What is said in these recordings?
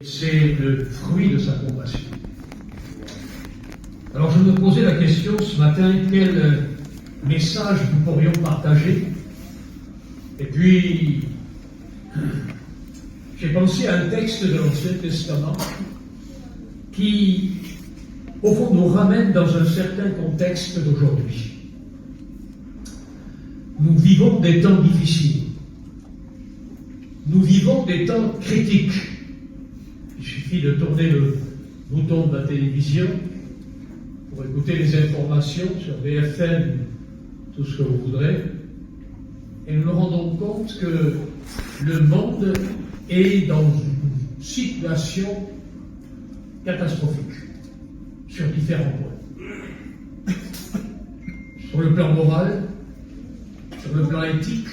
C'est le fruit de sa compassion. Alors je me posais la question ce matin, quel message nous pourrions partager? Et puis, j'ai pensé à un texte de l'Ancien Testament qui, au fond, nous ramène dans un certain contexte d'aujourd'hui. Nous vivons des temps difficiles. Nous vivons des temps critiques. Il suffit de tourner le bouton de la télévision pour écouter les informations sur BFM, tout ce que vous voudrez, et nous nous rendons compte que le monde est dans une situation catastrophique sur différents points. Sur le plan moral, sur le plan éthique,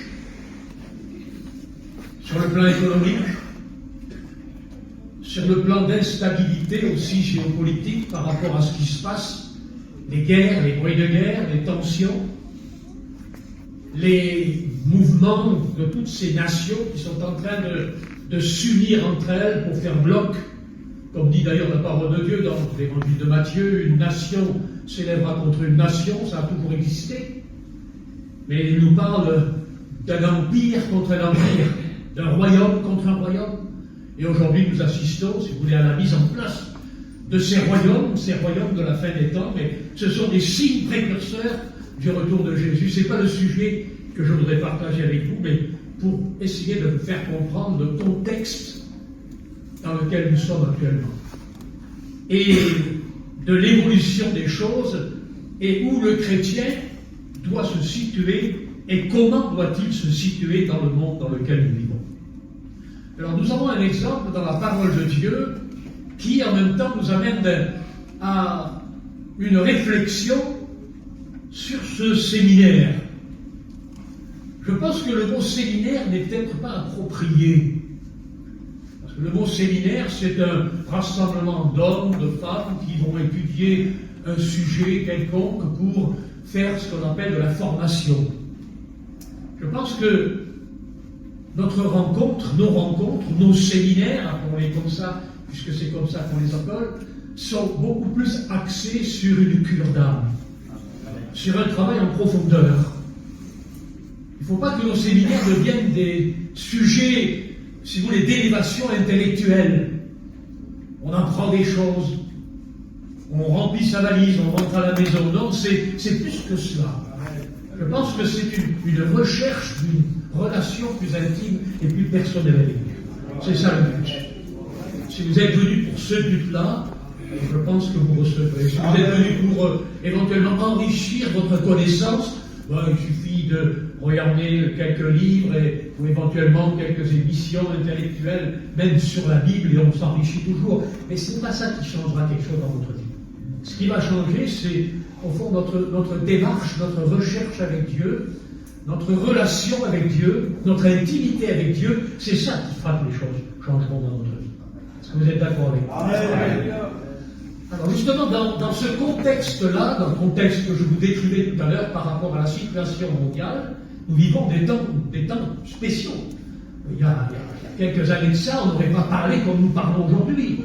sur le plan économique, sur le plan d'instabilité aussi géopolitique par rapport à ce qui se passe, les guerres, les bruits de guerre, les tensions, les mouvements de toutes ces nations qui sont en train de s'unir entre elles pour faire bloc, comme dit d'ailleurs la parole de Dieu dans l'évangile de Matthieu, une nation s'élèvera contre une nation, ça a toujours existé, mais il nous parle d'un empire contre un empire, d'un royaume contre un royaume. Et aujourd'hui, nous assistons, si vous voulez, à la mise en place de ces royaumes de la fin des temps, mais ce sont des signes précurseurs du retour de Jésus. Ce n'est pas le sujet que je voudrais partager avec vous, mais pour essayer de vous faire comprendre le contexte dans lequel nous sommes actuellement. Et de l'évolution des choses, et où le chrétien doit se situer, et comment doit-il se situer dans le monde dans lequel nous vivons. Alors nous avons un exemple dans la parole de Dieu qui en même temps nous amène à une réflexion sur ce séminaire. Je pense que le mot séminaire n'est peut-être pas approprié. Parce que le mot séminaire, c'est un rassemblement d'hommes, de femmes qui vont étudier un sujet quelconque pour faire ce qu'on appelle de la formation. Je pense que notre rencontre, nos séminaires, appelons-les comme ça, puisque c'est comme ça qu'on les appelle, sont beaucoup plus axés sur une cure d'âme, sur un travail en profondeur. Il ne faut pas que nos séminaires deviennent des sujets, si vous voulez, d'élévation intellectuelle. On apprend des choses, on remplit sa valise, on rentre à la maison. Non, c'est plus que cela. Je pense que c'est une recherche d'une relation plus intime et plus personnelle avec Dieu. C'est ça le but. Si vous êtes venu pour ce but-là, je pense que vous recevrez. Si vous êtes venu pour éventuellement enrichir votre connaissance, il suffit de regarder quelques livres ou éventuellement quelques émissions intellectuelles, même sur la Bible, et on s'enrichit toujours. Mais ce n'est pas ça qui changera quelque chose dans votre vie. Ce qui va changer, c'est au fond notre démarche, notre recherche avec Dieu, notre relation avec Dieu, notre intimité avec Dieu. C'est ça qui fera que les choses changeront dans notre vie. Est-ce que vous êtes d'accord avec moi? Alors justement, dans ce contexte-là, dans le contexte que je vous décrivais tout à l'heure par rapport à la situation mondiale, nous vivons des temps spéciaux. Il y a quelques années de ça, on n'aurait pas parlé comme nous parlons aujourd'hui.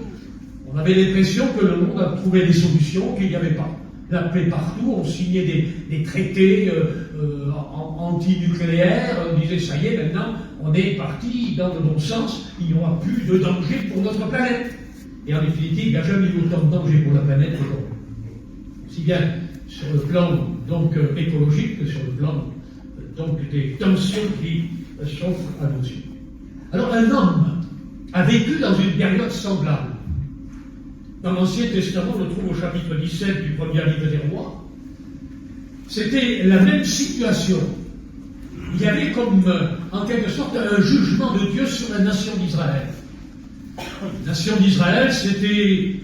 On avait l'impression que le monde a trouvé des solutions, qu'il n'y avait pas la paix partout, on signait des traités antinucléaires, on disait ça y est, maintenant on est parti dans le bon sens, il n'y aura plus de danger pour notre planète. Et en définitive, il n'y a jamais eu autant de danger pour la planète qu'aujourd'hui. Aussi bien sur le plan écologique que sur le plan des tensions qui s'offrent à nos yeux. Alors un homme a vécu dans une période semblable. Dans l'Ancien Testament, on le trouve au chapitre 17 du premier livre des Rois. C'était la même situation. Il y avait comme, en quelque sorte, un jugement de Dieu sur la nation d'Israël. La nation d'Israël s'était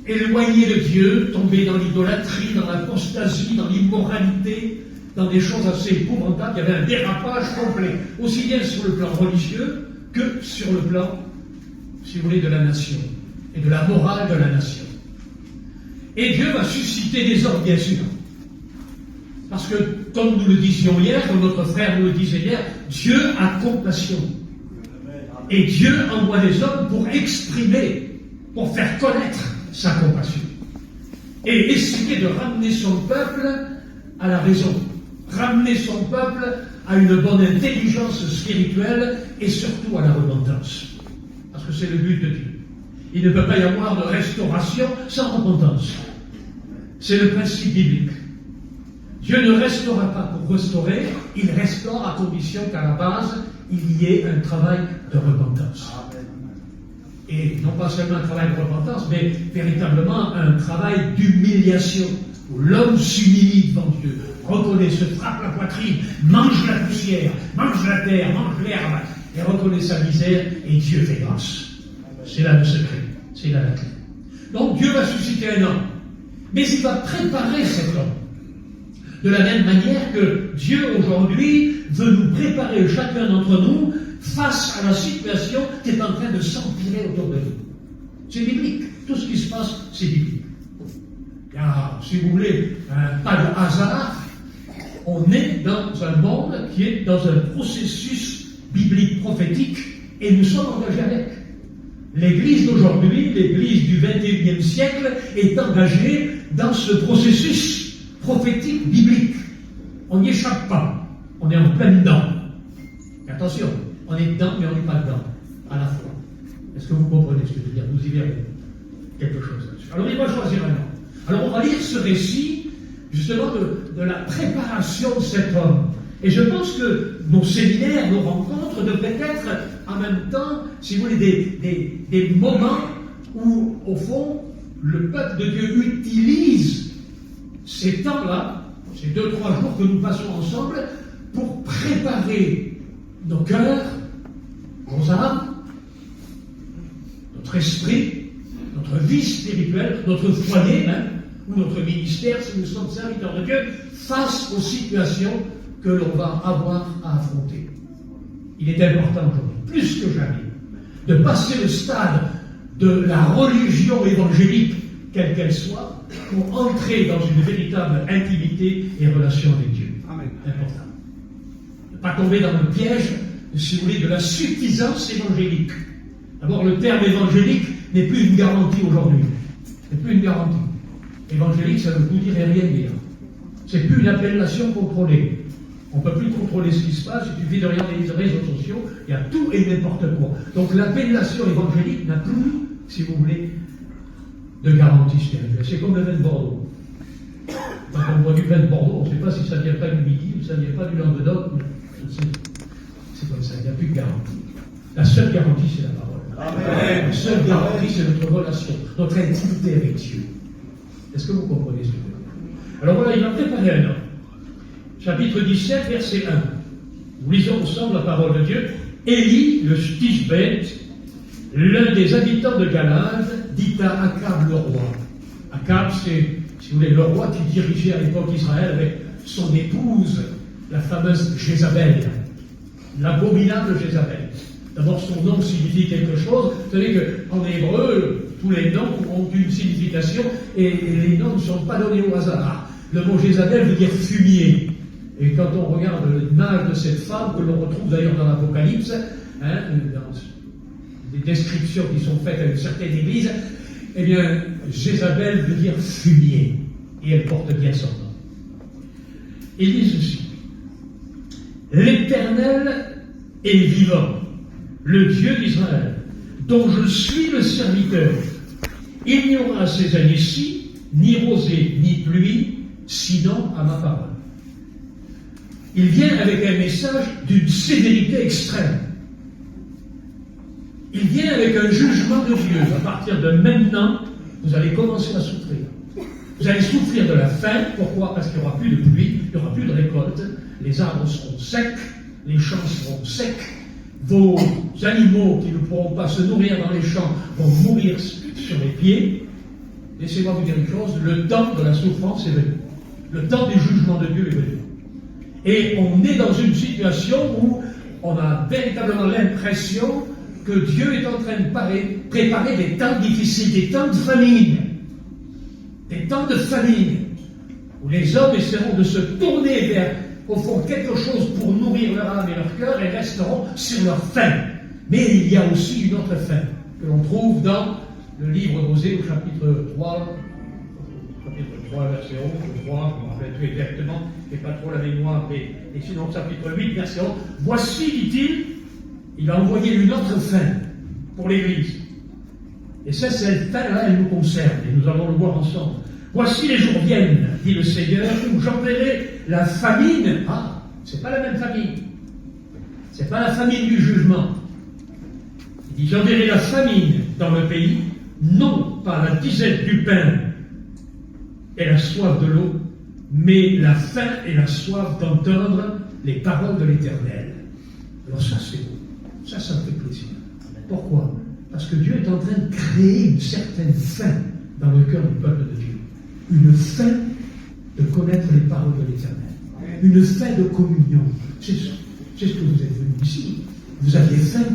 éloignée de Dieu, tombée dans l'idolâtrie, dans l'apostasie, dans l'immoralité, dans des choses assez épouvantables. Il y avait un dérapage complet, aussi bien sur le plan religieux que sur le plan, si vous voulez, de la nation et de la morale de la nation. Et Dieu va susciter des hommes, bien sûr. Parce que, comme nous le disions hier, comme notre frère nous le disait hier, Dieu a compassion. Et Dieu envoie des hommes pour exprimer, pour faire connaître sa compassion. Et essayer de ramener son peuple à la raison. Ramener son peuple à une bonne intelligence spirituelle et surtout à la repentance. Parce que c'est le but de Dieu. Il ne peut pas y avoir de restauration sans repentance. C'est le principe biblique. Dieu ne restaurera pas pour restaurer, il restaure à condition qu'à la base, il y ait un travail de repentance. Et non pas seulement un travail de repentance, mais véritablement un travail d'humiliation, où l'homme s'humilie devant Dieu, reconnaît, se frappe la poitrine, mange la poussière, mange la terre, mange l'herbe, et reconnaît sa misère, et Dieu fait grâce. C'est là le secret, c'est là la clé. Donc Dieu va susciter un homme, mais il va préparer cet homme. De la même manière que Dieu aujourd'hui veut nous préparer chacun d'entre nous face à la situation qui est en train de s'empirer autour de nous. C'est biblique. Tout ce qui se passe, c'est biblique. Il y a, si vous voulez, pas de hasard. On est dans un monde qui est dans un processus biblique prophétique et nous sommes engagés avec. L'Église d'aujourd'hui, l'Église du XXIe siècle, est engagée dans ce processus prophétique biblique. On n'y échappe pas. On est en plein dedans. Et attention, on est dedans, mais on n'est pas dedans, à la fois. Est-ce que vous comprenez ce que je veux dire? Nous y verrons quelque chose là-dessus. Alors, il va choisir un homme. Alors, on va lire ce récit, justement, de la préparation de cet homme. Et je pense que nos séminaires, nos rencontres devraient être en même temps, si vous voulez, des moments où, au fond, le peuple de Dieu utilise ces temps-là, ces 2-3 jours que nous passons ensemble, pour préparer nos cœurs, nos âmes, notre esprit, notre vie spirituelle, notre foyer même, ou notre ministère, si nous sommes serviteurs de Dieu, face aux situations que l'on va avoir à affronter. Il est important aujourd'hui, plus que jamais, de passer le stade de la religion évangélique, quelle qu'elle soit, pour entrer dans une véritable intimité et relation avec Dieu. Amen. Important. Ne pas tomber dans le piège, si vous voulez, de la suffisance évangélique. D'abord, le terme évangélique n'est plus une garantie aujourd'hui. C'est plus une garantie. Évangélique, ça ne veut plus dire et rien dire. C'est plus une appellation contrôlée. On ne peut plus contrôler ce qui se passe, il suffit de regarder les réseaux sociaux, il y a tout et n'importe quoi. Donc l'appellation évangélique n'a plus, si vous voulez, de garantie spirituelle. C'est comme le vin de Bordeaux. Quand on boit du vin de Bordeaux, on ne sait pas si ça ne vient pas du Midi ou ça ne vient pas du Languedoc. C'est comme ça, il n'y a plus de garantie. La seule garantie, c'est la parole. Amen. La seule garantie, c'est notre relation, notre intimité avec Dieu. Est-ce que vous comprenez ce que je veux dire? Alors voilà, il va préparer un homme. Chapitre 17, verset 1. Nous lisons ensemble la parole de Dieu. Élie, le Tishbeth, l'un des habitants de Galade, dit à Akab le roi. Akab, c'est, si vous voulez, le roi qui dirigeait à l'époque Israël avec son épouse, la fameuse Jézabel, l'abominable Jézabel. D'abord, son nom signifie quelque chose. Vous savez qu'en hébreu, tous les noms ont une signification et les noms ne sont pas donnés au hasard. Le mot Jézabel veut dire fumier. Et quand on regarde l'image de cette femme, que l'on retrouve d'ailleurs dans l'Apocalypse, dans des descriptions qui sont faites à une certaine église, eh bien, Jézabel veut dire fumier. Et elle porte bien son nom. Il dit ceci: l'Éternel est vivant, le Dieu d'Israël, dont je suis le serviteur. Il n'y aura ces années-ci ni rosée ni pluie, sinon à ma parole. Il vient avec un message d'une sévérité extrême. Il vient avec un jugement de Dieu. À partir de maintenant, vous allez commencer à souffrir. Vous allez souffrir de la faim. Pourquoi? Parce qu'il n'y aura plus de pluie, il n'y aura plus de récolte, les arbres seront secs, les champs seront secs, vos animaux qui ne pourront pas se nourrir dans les champs vont mourir sur les pieds. Laissez-moi vous dire une chose, le temps de la souffrance est venu. Le temps du jugement de Dieu est venu. Et on est dans une situation où on a véritablement l'impression que Dieu est en train de préparer des temps difficiles, des temps de famine. Des temps de famine, où les hommes essaieront de se tourner vers, au fond, quelque chose pour nourrir leur âme et leur cœur et resteront sur leur faim. Mais il y a aussi une autre fin que l'on trouve dans le livre d'Osée au chapitre 3, verset 11, je crois, je ne me rappelle plus exactement, et pas trop la mémoire, mais et sinon chapitre 8, verset 11. Voici, dit-il, il a envoyé une autre fin pour l'Église. Et ça, cette fin-là, elle nous concerne, et nous allons le voir ensemble. Voici les jours viennent, dit le Seigneur, où j'enverrai la famine. Ah, c'est pas la même famine. C'est pas la famine du jugement. Il dit, j'enverrai la famine dans le pays, non pas la disette du pain et la soif de l'eau, mais la faim et la soif d'entendre les paroles de l'Éternel. Alors ça, c'est beau. Ça me fait plaisir. Pourquoi? Parce que Dieu est en train de créer une certaine faim dans le cœur du peuple de Dieu. Une faim de connaître les paroles de l'Éternel. Une faim de communion. C'est ce que vous êtes venus ici. Vous aviez faim.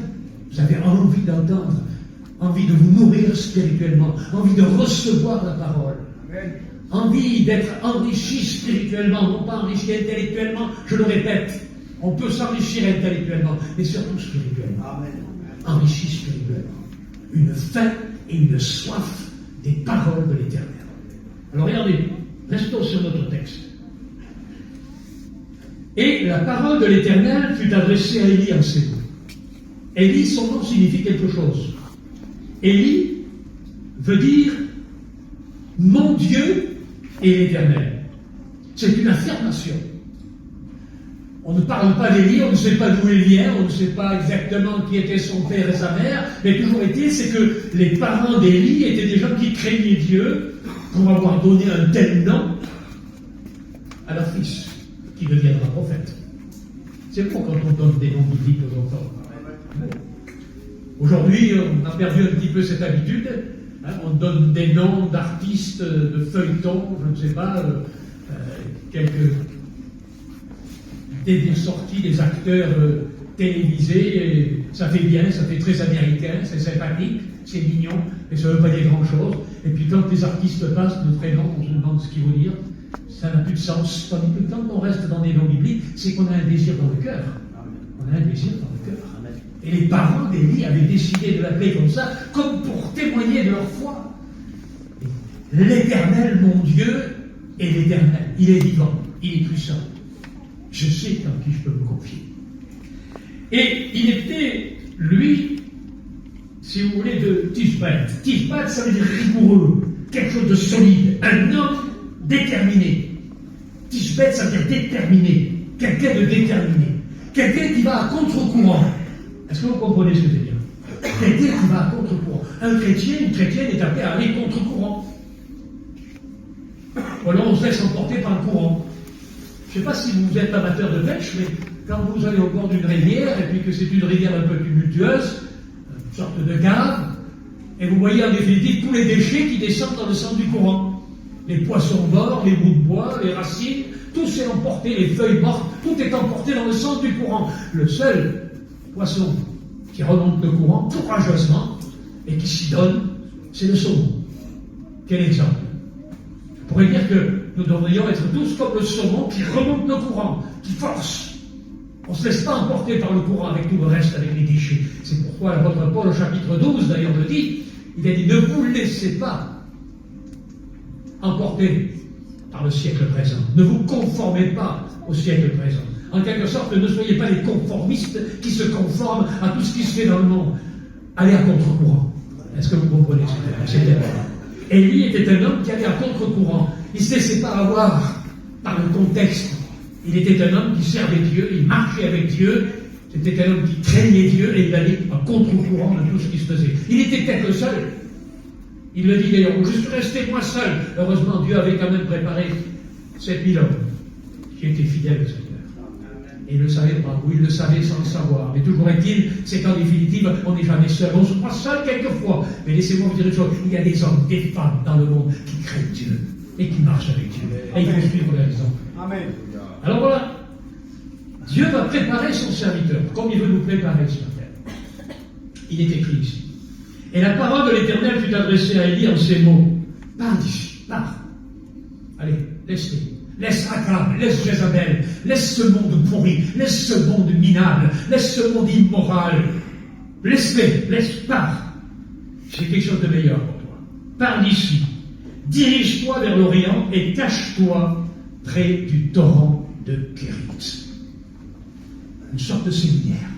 Vous avez envie d'entendre. Envie de vous nourrir spirituellement. Envie de recevoir la parole. Envie d'être enrichi spirituellement. Non pas enrichi intellectuellement. Je le répète. On peut s'enrichir intellectuellement. Mais surtout spirituellement. Enrichi spirituellement. Une faim et une soif des paroles de l'Éternel. Alors regardez, restons sur notre texte. Et la parole de l'Éternel fut adressée à Élie en ces mots. Élie, son nom signifie quelque chose. Élie veut dire mon Dieu est l'Éternel. C'est une affirmation. On ne parle pas d'Élie, on ne sait pas d'où il vient, on ne sait pas exactement qui était son père et sa mère, mais toujours est-il, c'est que les parents d'Élie étaient des gens qui craignaient Dieu pour avoir donné un tel nom à leur fils, qui deviendra prophète. C'est bon quand on donne des noms bibliques aux enfants. Aujourd'hui, on a perdu un petit peu cette habitude. On donne des noms d'artistes, de feuilletons, je ne sais pas, des sorties des acteurs télévisés. Et ça fait bien, ça fait très américain, c'est sympathique, c'est mignon, mais ça ne veut pas dire grand-chose. Et puis quand les artistes passent de très long, on se demande ce qu'ils vont dire. Ça n'a plus de sens. Tandis que quand on reste dans des noms bibliques, c'est qu'on a un désir dans le cœur. On a un désir dans le cœur. Et les parents d'Élie avaient décidé de l'appeler comme ça, comme pour témoigner de leur foi. L'Éternel, mon Dieu, est l'Éternel. Il est vivant, il est puissant. Je sais en qui je peux me confier. Et il était, lui, si vous voulez, de Tishbet. Tishbet, ça veut dire rigoureux, quelque chose de solide, un homme déterminé. Tishbet, ça veut dire déterminé, quelqu'un de déterminé, quelqu'un qui va à contre-courant. Est-ce que vous comprenez ce que je veux dire? Quelqu'un qui va à contre-courant. Un chrétien, une chrétienne est appelé à aller contre-courant. Ou alors on se laisse emporter par le courant. Je ne sais pas si vous êtes amateur de pêche, mais quand vous allez au bord d'une rivière, et puis que c'est une rivière un peu tumultueuse, une sorte de gave, et vous voyez en définitive tous les déchets qui descendent dans le centre du courant. Les poissons morts, les bouts de bois, les racines, tout s'est emporté, les feuilles mortes, tout est emporté dans le centre du courant. Le seul poisson qui remonte le courant courageusement et qui s'y donne, c'est le saumon. Quel exemple? Je pourrais dire que nous devrions être tous comme le saumon qui remonte le courant, qui force. On ne se laisse pas emporter par le courant avec tout le reste, avec les déchets. C'est pourquoi l'apôtre Paul, au chapitre 12, d'ailleurs, le dit, il a dit, ne vous laissez pas emporter par le siècle présent. Ne vous conformez pas au siècle présent. En quelque sorte, ne soyez pas les conformistes qui se conforment à tout ce qui se fait dans le monde. Allez à contre-courant. Est-ce que vous comprenez ce que c'est? Et lui était un homme qui allait à contre-courant. Il ne se laissait pas avoir par le contexte. Il était un homme qui servait Dieu, il marchait avec Dieu. C'était un homme qui craignait Dieu et il allait à contre-courant de tout ce qui se faisait. Il était peut-être le seul. Il le dit d'ailleurs, je suis resté moi seul. Heureusement, Dieu avait quand même préparé 7000 hommes qui étaient fidèles au Seigneur. Et il ne le savait pas, ou il le savait sans le savoir. Mais toujours est-il, c'est qu'en définitive, on n'est jamais seul. On se croit seul quelquefois. Mais laissez-moi vous dire une chose, il y a des hommes, des femmes dans le monde qui craignent Dieu et qui marchent avec Dieu. Et il faut suivre leur exemple. Amen. Alors voilà, Dieu va préparer son serviteur, comme il veut nous préparer ce matin. Il est écrit ici. Et la parole de l'Éternel fut adressée à Élie en ces mots. Pars d'ici, pars. Allez, laisse-les. Laisse Akab, laisse Jézabel, laisse ce monde pourri, laisse ce monde minable, laisse ce monde immoral. pars. J'ai quelque chose de meilleur pour toi. Pars d'ici. Dirige-toi vers l'Orient et cache-toi près du torrent de Kérit. Une sorte de séminaire.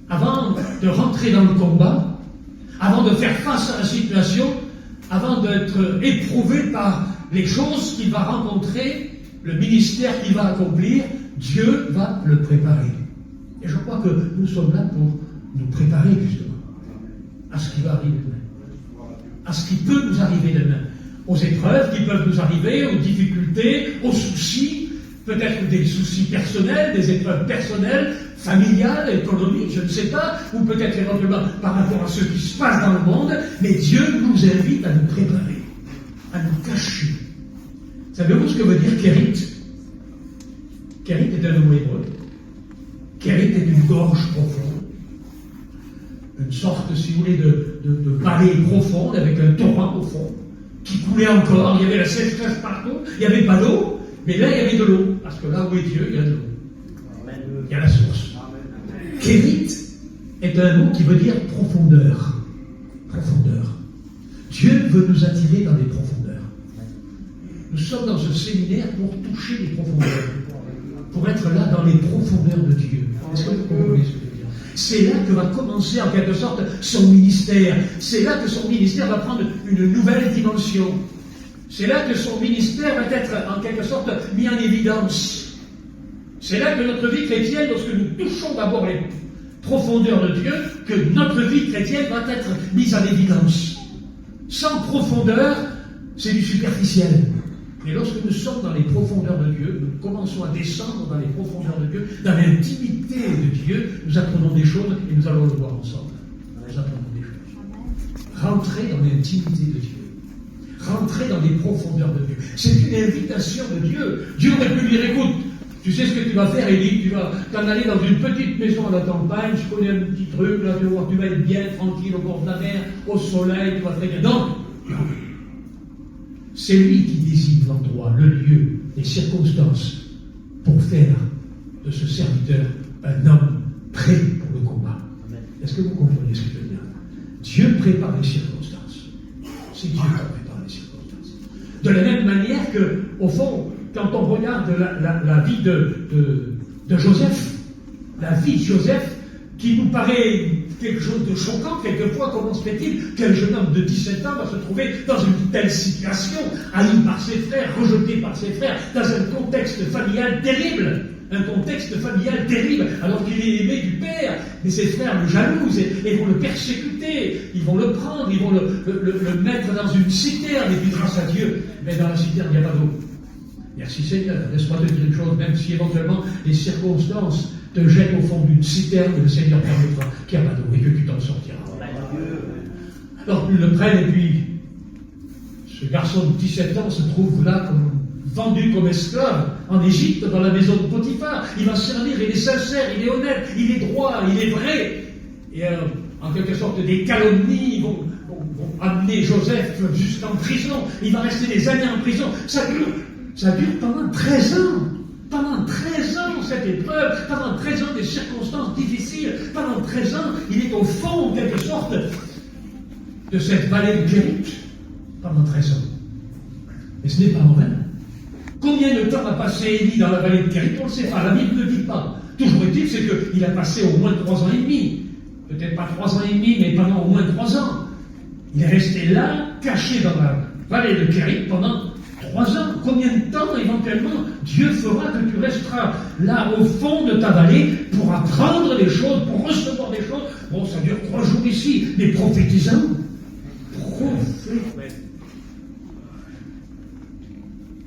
Avant de rentrer dans le combat, avant de faire face à la situation, avant d'être éprouvé par les choses qu'il va rencontrer, le ministère qu'il va accomplir, Dieu va le préparer. Et je crois que nous sommes là pour nous préparer justement à ce qui va arriver demain, à ce qui peut nous arriver demain, aux épreuves qui peuvent nous arriver, aux difficultés, aux soucis, peut-être des soucis personnels, des épreuves personnelles, familiales, économiques, je ne sais pas, ou peut-être éventuellement par rapport à ce qui se passe dans le monde, mais Dieu nous invite à nous préparer, à nous cacher. Savez-vous ce que veut dire Kérit? Kérit est un mot hébreu. Kérit est une gorge profonde, une sorte, si vous voulez, de vallée profonde avec un torrent au fond, qui coulait encore, il y avait la sécheresse partout, il n'y avait pas d'eau, mais là il y avait de l'eau, parce que là où est Dieu, il y a de l'eau. Il y a la source. Kérit est un mot qui veut dire profondeur. Profondeur. Dieu veut nous attirer dans les profondeurs. Nous sommes dans ce séminaire pour toucher les profondeurs, pour être là dans les profondeurs de Dieu. Est-ce que vous comprenez ce que je veux dire? C'est là que va commencer en quelque sorte son ministère. C'est là que son ministère va prendre une nouvelle dimension. C'est là que son ministère va être en quelque sorte mis en évidence. C'est là que notre vie chrétienne, lorsque nous touchons d'abord les profondeurs de Dieu, que notre vie chrétienne va être mise en évidence. Sans profondeur, c'est du superficiel. Mais lorsque nous sommes dans les profondeurs de Dieu, nous commençons à descendre dans les profondeurs de Dieu, dans l'intimité de Dieu, nous apprenons des choses et nous allons le voir ensemble. Nous apprenons des choses. Rentrer dans l'intimité de Dieu. Rentrer dans les profondeurs de Dieu. C'est une invitation de Dieu. Dieu aurait pu dire, écoute, tu sais ce que tu vas faire, Élie, tu vas t'en aller dans une petite maison à la campagne, je connais un petit truc, là, tu vas être bien tranquille au bord de la mer, au soleil, tu vas très bien. Non, non. C'est lui qui désigne l'endroit, le lieu, les circonstances pour faire de ce serviteur un homme prêt pour le combat. Est-ce que vous comprenez ce que je veux dire? Dieu prépare les circonstances. C'est Dieu qui prépare les circonstances. De la même manière que, au fond, quand on regarde la vie de Joseph, la vie de Joseph, qui nous paraît quelque chose de choquant, quelquefois, comment se fait-il qu'un jeune homme de 17 ans va se trouver dans une telle situation, haï par ses frères, rejeté par ses frères, dans un contexte familial terrible, alors qu'il est aimé du père, mais ses frères le jalousent et vont le persécuter, ils vont le prendre, ils vont le mettre dans une citerne, et puis grâce à Dieu, mais dans la citerne, il n'y a pas d'eau. Merci Seigneur, laisse-moi te dire une chose, même si éventuellement les circonstances te jettent au fond d'une citerne, le Seigneur permettra qu'il n'y a pas d'eau et que tu t'en sortiras. Alors ils le prennent et puis ce garçon de 17 ans se trouve là vendu comme esclave en Égypte dans la maison de Potiphar. Il va servir, il est sincère, il est honnête, il est droit, il est vrai. Et en quelque sorte des calomnies vont amener Joseph jusqu'en prison. Il va rester des années en prison. Ça dure pendant 13 ans. Pendant 13 ans, cette épreuve, pendant 13 ans, des circonstances difficiles, pendant 13 ans, il est au fond, en quelque sorte, de cette vallée de Kérit, pendant 13 ans. Mais ce n'est pas en vain. Combien de temps a passé Élie dans la vallée de Kérit? On ne sait pas, la Bible ne le dit pas. Toujours est-il, c'est qu'il a passé au moins 3 ans et demi. Peut-être pas 3 ans et demi, mais pendant au moins 3 ans. Il est resté là, caché dans la vallée de Kérit pendant 3 ans. Combien de temps, éventuellement, Dieu fera que tu resteras là au fond de ta vallée pour apprendre des choses, pour recevoir des choses? Bon, ça dure 3 jours ici, mais prophétisant.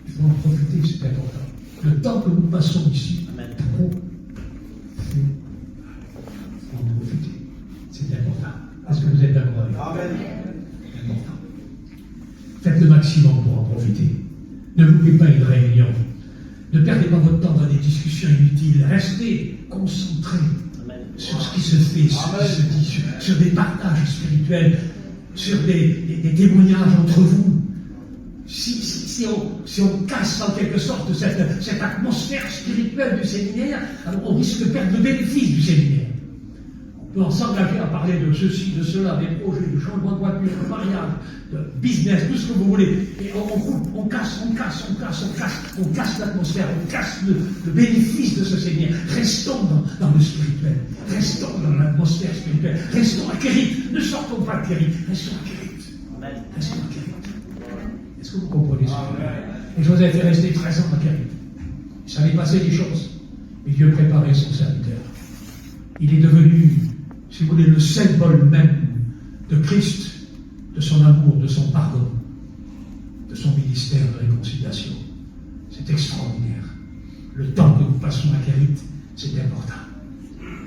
Il faut en profiter, c'est important. Le temps que nous passons ici, il faut en profiter. C'est important. Est-ce que vous êtes d'accord avec moi? C'est important. Faites le maximum pour en profiter. Ne loupez pas une réunion. Ne perdez pas votre temps dans des discussions inutiles. Restez concentrés sur ce qui se fait, sur ce qui se dit, sur des partages spirituels, sur des témoignages entre vous. Si on casse en quelque sorte cette atmosphère spirituelle du séminaire, alors on risque de perdre le bénéfice du séminaire. peut ensemble à parler de ceci, de cela, des projets, de changement de voiture, de mariage, de business, tout ce que vous voulez. Et on casse l'atmosphère, on casse le bénéfice de ce Seigneur. Restons dans le spirituel, restons dans l'atmosphère spirituelle, restons à Kérit, ne sortons pas de Kérit, restons à Kérit. Restons à Kérit. Est-ce que vous comprenez ça? Et Joseph est resté 13 ans à Kérit. Il s'en est passé des choses, mais Dieu préparait son serviteur. Il est devenu, si vous voulez, le symbole même de Christ, de son amour, de son pardon, de son ministère de réconciliation. C'est extraordinaire. Le temps que nous passons à Kérit, c'est important.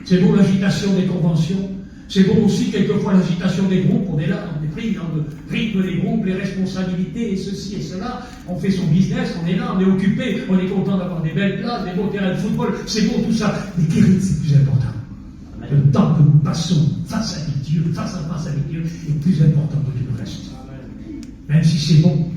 C'est beau l'agitation des conventions, c'est beau aussi quelquefois l'agitation des groupes. On est là, on est pris dans le rythme des groupes, les responsabilités et ceci et cela. On fait son business, on est là, on est occupé, on est content d'avoir des belles places, des beaux terrains de football, c'est beau tout ça. Mais Kérit, c'est plus important. Le temps que nous passons face à Dieu, face avec Dieu, est plus important que tout le reste. Même si c'est bon,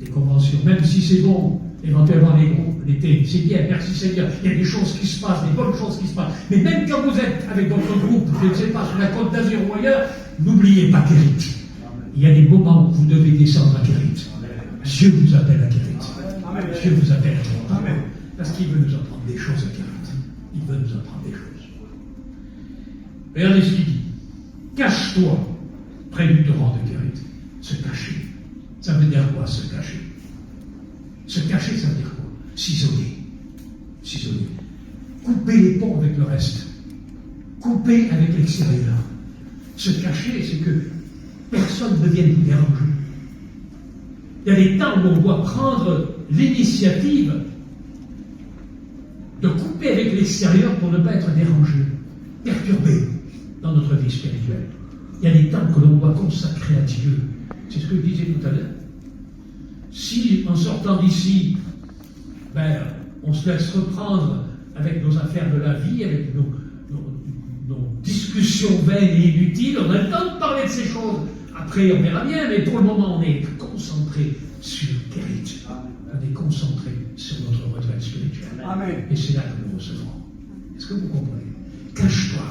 les conventions, même si c'est bon, éventuellement les groupes, l'été, c'est bien, merci Seigneur, il y a des choses qui se passent, des bonnes choses qui se passent. Mais même quand vous êtes avec votre groupe, je ne sais pas, sur la Côte d'Azur ou ailleurs, n'oubliez pas Kérit. Il y a des moments où vous devez descendre à Kérit. Dieu vous appelle à Kérit. Dieu vous appelle à Kérit. Parce qu'il veut nous apprendre des choses à Kérit. Il veut nous apprendre des choses. Regardez ce qu'il dit. Cache-toi près du torrent de Kérit. Se cacher. Ça veut dire quoi, se cacher? Se cacher, ça veut dire quoi? S'isoler. S'isoler. Couper les ponts avec le reste. Couper avec l'extérieur. Se cacher, c'est que personne ne vienne vous déranger. Il y a des temps où on doit prendre l'initiative de couper avec l'extérieur pour ne pas être dérangé, perturbé dans notre vie spirituelle. Il y a des temps que l'on doit consacrer à Dieu. C'est ce que je disais tout à l'heure. Si, en sortant d'ici, on se laisse reprendre avec nos affaires de la vie, avec nos discussions vaines et inutiles, on a le temps de parler de ces choses. Après, on verra bien, mais pour le moment, on est concentré sur Kérit. On est concentré sur notre retraite spirituelle. Amen. Et c'est là que nous recevrons. Est-ce que vous comprenez? Cache-toi.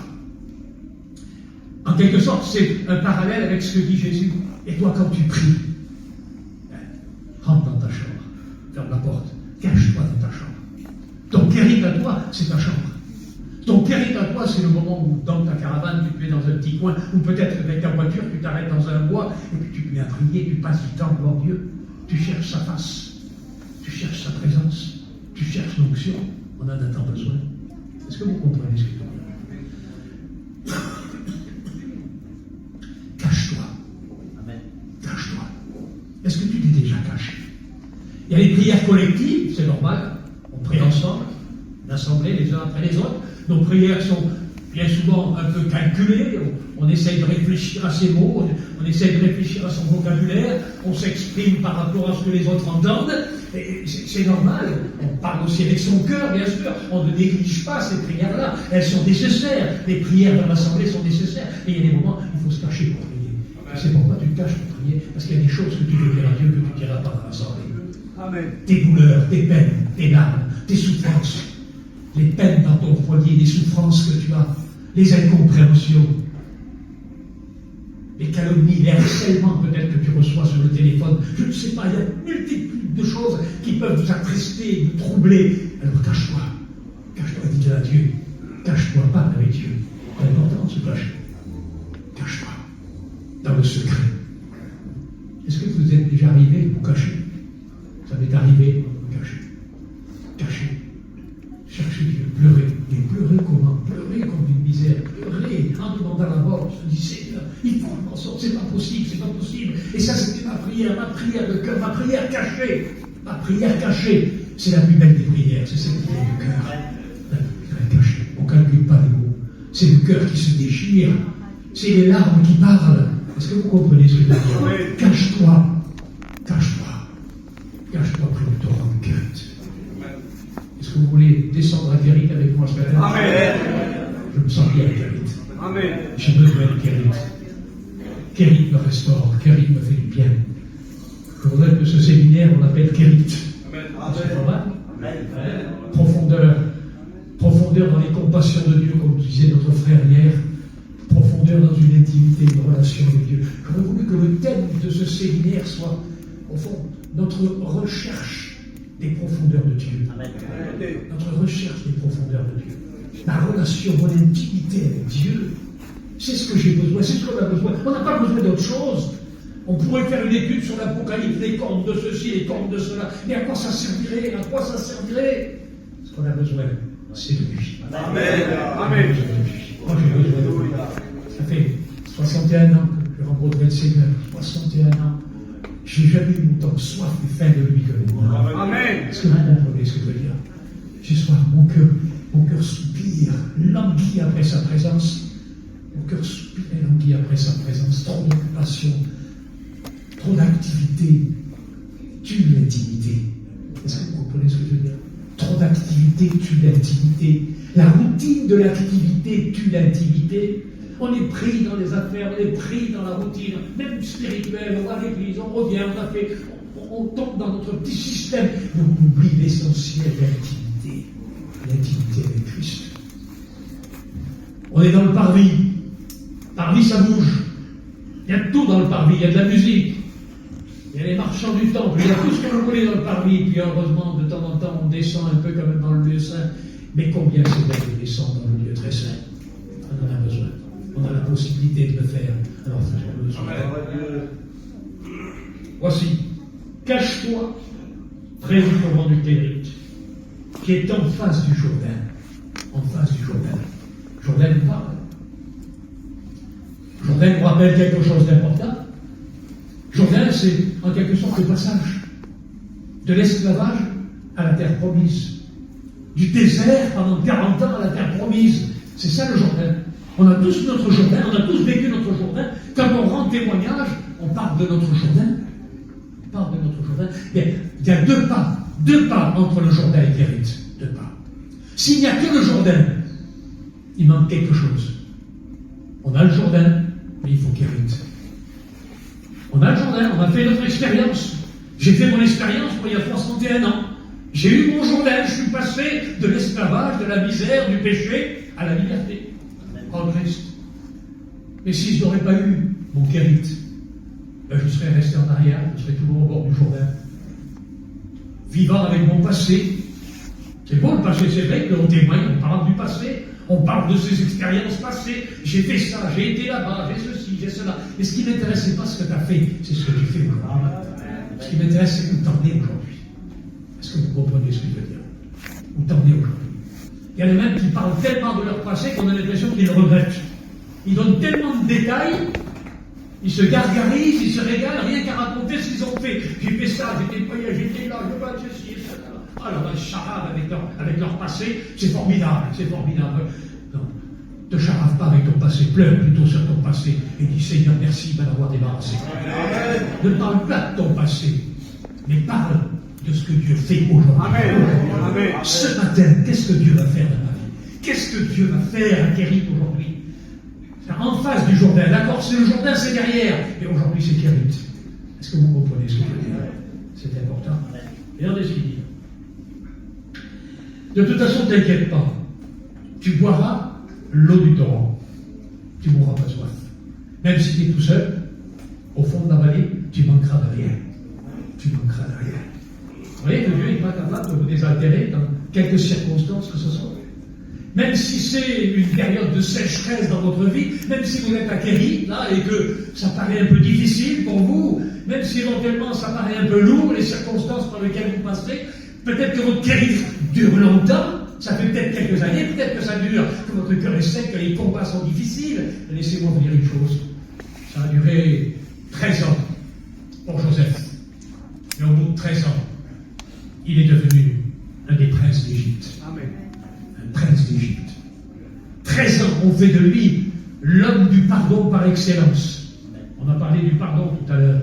En quelque sorte, c'est un parallèle avec ce que dit Jésus. Et toi, quand tu pries, rentre dans ta chambre, ferme la porte, cache-toi dans ta chambre. Ton Kérit à toi, c'est ta chambre. Ton Kérit à toi, c'est le moment où, dans ta caravane, tu te mets dans un petit coin, ou peut-être avec ta voiture, tu t'arrêtes dans un bois, et puis tu te mets à prier, tu passes du temps devant Dieu, tu cherches sa face, tu cherches sa présence, tu cherches l'onction, on en a tant besoin. Est-ce que vous comprenez ce que je veux dire? Cache-toi. Amen. Cache-toi. Est-ce que tu t'es déjà caché? Il y a les prières collectives, c'est normal, on prie ensemble, l'assemblée les uns après les autres. Nos prières sont bien souvent un peu calculées, on essaye de réfléchir à ses mots, on essaye de réfléchir à son vocabulaire, on s'exprime par rapport à ce que les autres entendent, et c'est normal. On parle aussi avec son cœur, bien sûr, on ne néglige pas ces prières-là, elles sont nécessaires, les prières dans l'assemblée sont nécessaires, et il y a des moments où il faut se cacher pour prier. Tu sais pourquoi tu te caches pour prier? Parce qu'il y a des choses que tu veux dire à Dieu que tu ne diras pas dans l'assemblée. Amen. Tes douleurs, tes peines, tes larmes, tes souffrances, les peines dans ton foyer, les souffrances que tu as, les incompréhensions, les calomnies, les harcèlements peut-être que tu reçois sur le téléphone, je ne sais pas, il y a multitude de choses qui peuvent nous attrister, nous troubler. Alors cache-toi, cache-toi, dis à Dieu, cache-toi pas avec Dieu. C'est important de se cacher. Cache-toi, dans le secret. Est-ce que vous êtes déjà arrivé à vous cacher? Ça m'est arrivé, vous cacher. Cacher. Chercher Dieu, pleurer. Et pleurer comment? Pleurer comme une misère. Pleurer en demandant la mort. Je me dis, Seigneur, il faut m'en sortir, c'est pas possible, c'est pas possible. Et ça, c'était ma prière de cœur, ma prière cachée. Ma prière cachée. C'est la plus belle des prières, c'est celle qui vient du cœur. La prière cachée. On ne calcule pas les mots. C'est le cœur qui se déchire. C'est les larmes qui parlent. Est-ce que vous comprenez ce que je veux dire? Cache-toi. Cache-toi. Cache-toi près du torrent de Kérit. Est-ce que vous voulez descendre à Kérit avec moi ce matin? Amen. Je me sens bien à Kérit. Amen. J'ai besoin de Kérit. Kérit me restaure. Kérit me fait du bien. Je voudrais que ce séminaire, on l'appelle Kérit. C'est pas mal. Profondeur. Profondeur dans les compassions de Dieu, comme disait notre frère hier. intimité, une relation avec Dieu. J'aurais voulu que le thème de ce séminaire soit, au fond, notre recherche des profondeurs de Dieu. Amen. Notre recherche des profondeurs de Dieu. Ma relation, mon intimité avec Dieu, c'est ce que j'ai besoin, c'est ce qu'on a besoin. On n'a pas besoin d'autre chose. On pourrait faire une étude sur l'Apocalypse, les cornes de ceci, les cornes de cela. Mais à quoi ça servirait? À quoi ça servirait? Ce qu'on a besoin, c'est de lui. Amen. Amen. Moi, j'ai besoin de lui. Ça fait 61 ans que je rencontre le Seigneur. 61 ans. Je n'ai jamais eu autant soif et faim de lui que maintenant. Amen. Est-ce que vous comprenez ce que je veux dire? J'ai soif, mon cœur soupire, languit après sa présence. Mon cœur soupire et languit après sa présence. Trop d'occupation, trop d'activité, tue l'intimité. Est-ce que vous comprenez ce que je veux dire? Trop d'activité tue l'intimité. La routine de l'activité tue l'intimité. On est pris dans les affaires, on est pris dans la routine, même spirituelle, on va à l'église, on revient, on tombe dans notre petit système, mais on oublie l'essentiel de l'intimité avec Christ. On est dans le parvis. Parvis, ça bouge. Il y a tout dans le parvis, il y a de la musique. Il y a les marchands du temple, il y a tout ce que vous voulez dans le parvis, puis heureusement, de temps en temps, on descend un peu comme dans le lieu saint. Mais combien c'est bien de descendre dans le lieu très saint? On en a besoin. On a la possibilité de le faire. Alors faisons-le. Voici, cache-toi près du torrent du Kérit, qui est en face du Jourdain. En face du Jourdain. Jourdain nous parle. Jourdain nous rappelle quelque chose d'important. Jourdain, c'est en quelque sorte le passage de l'esclavage à la terre promise. Du désert pendant 40 ans à la terre promise. C'est ça le Jourdain. On a tous notre Jourdain, on a tous vécu notre Jourdain. Quand on rend témoignage, on parle de notre Jourdain. On parle de notre Jourdain. Il y a deux pas entre le Jourdain et Kérit. 2 pas. S'il n'y a que le Jourdain, il manque quelque chose. On a le Jourdain, mais il faut Kérit. On a le Jourdain, on a fait notre expérience. J'ai fait mon expérience il y a 61 ans. J'ai eu mon Jourdain, je suis passé de l'esclavage, de la misère, du péché, à la liberté. En Christ. Mais si je n'aurais pas eu mon Kérit, ben je serais resté en arrière, je serais toujours au bord du Jourdain. Vivant avec mon passé. C'est bon le passé, c'est vrai qu'on témoigne, on parle du passé, on parle de ses expériences passées. J'ai fait ça, j'ai été là-bas, j'ai ceci, j'ai cela. Mais ce qui m'intéresse, c'est pas ce que tu as fait, c'est ce que tu fais aujourd'hui. Ce qui m'intéresse, c'est où t'en es aujourd'hui. Est-ce que vous comprenez ce que je veux dire? Où t'en es aujourd'hui? Il y en a même qui parlent tellement de leur passé qu'on a l'impression qu'ils le regrettent. Ils donnent tellement de détails, ils se gargarisent, ils se régalent, rien qu'à raconter ce qu'ils ont fait. J'ai fait ça, j'étais j'étais là, je vois ceci et ça. Alors, ils charavent avec leur passé, c'est formidable, c'est formidable. Non, ne charave pas avec ton passé, pleure plutôt sur ton passé et dis Seigneur, merci m'en avoir débarrassé. Ne parle pas de ton passé, mais parle de ce que Dieu fait aujourd'hui. Amen. Ce matin, qu'est-ce que Dieu va faire dans ma vie? Qu'est-ce que Dieu va faire à Kérit aujourd'hui? En face du Jourdain, d'accord, c'est le Jourdain, c'est derrière, mais aujourd'hui c'est Kérit. Est-ce que vous comprenez ce que je veux dire? C'est important. Regardez ce qu'il dit. De toute façon, t'inquiète pas. Tu boiras l'eau du torrent. Tu mourras pas de soif. Même si tu es tout seul, au fond de la vallée, tu manqueras de rien. Tu manqueras de rien. Vous voyez que Dieu n'est pas capable de vous désaltérer dans quelques circonstances que ce soit. Même si c'est une période de sécheresse dans votre vie, même si vous êtes acquéri, là, et que ça paraît un peu difficile pour vous, même si éventuellement ça paraît un peu lourd, les circonstances par lesquelles vous passez, peut-être que votre guérison dure longtemps, ça fait peut-être quelques années, peut-être que ça dure, que votre cœur est sec, que les combats sont difficiles. Laissez-moi vous dire une chose, ça a duré 13 ans pour Joseph. Et au bout de 13 ans, il est devenu un des princes d'Égypte. Amen. Un prince d'Égypte. 13 ans, on fait de lui l'homme du pardon par excellence. On a parlé du pardon tout à l'heure.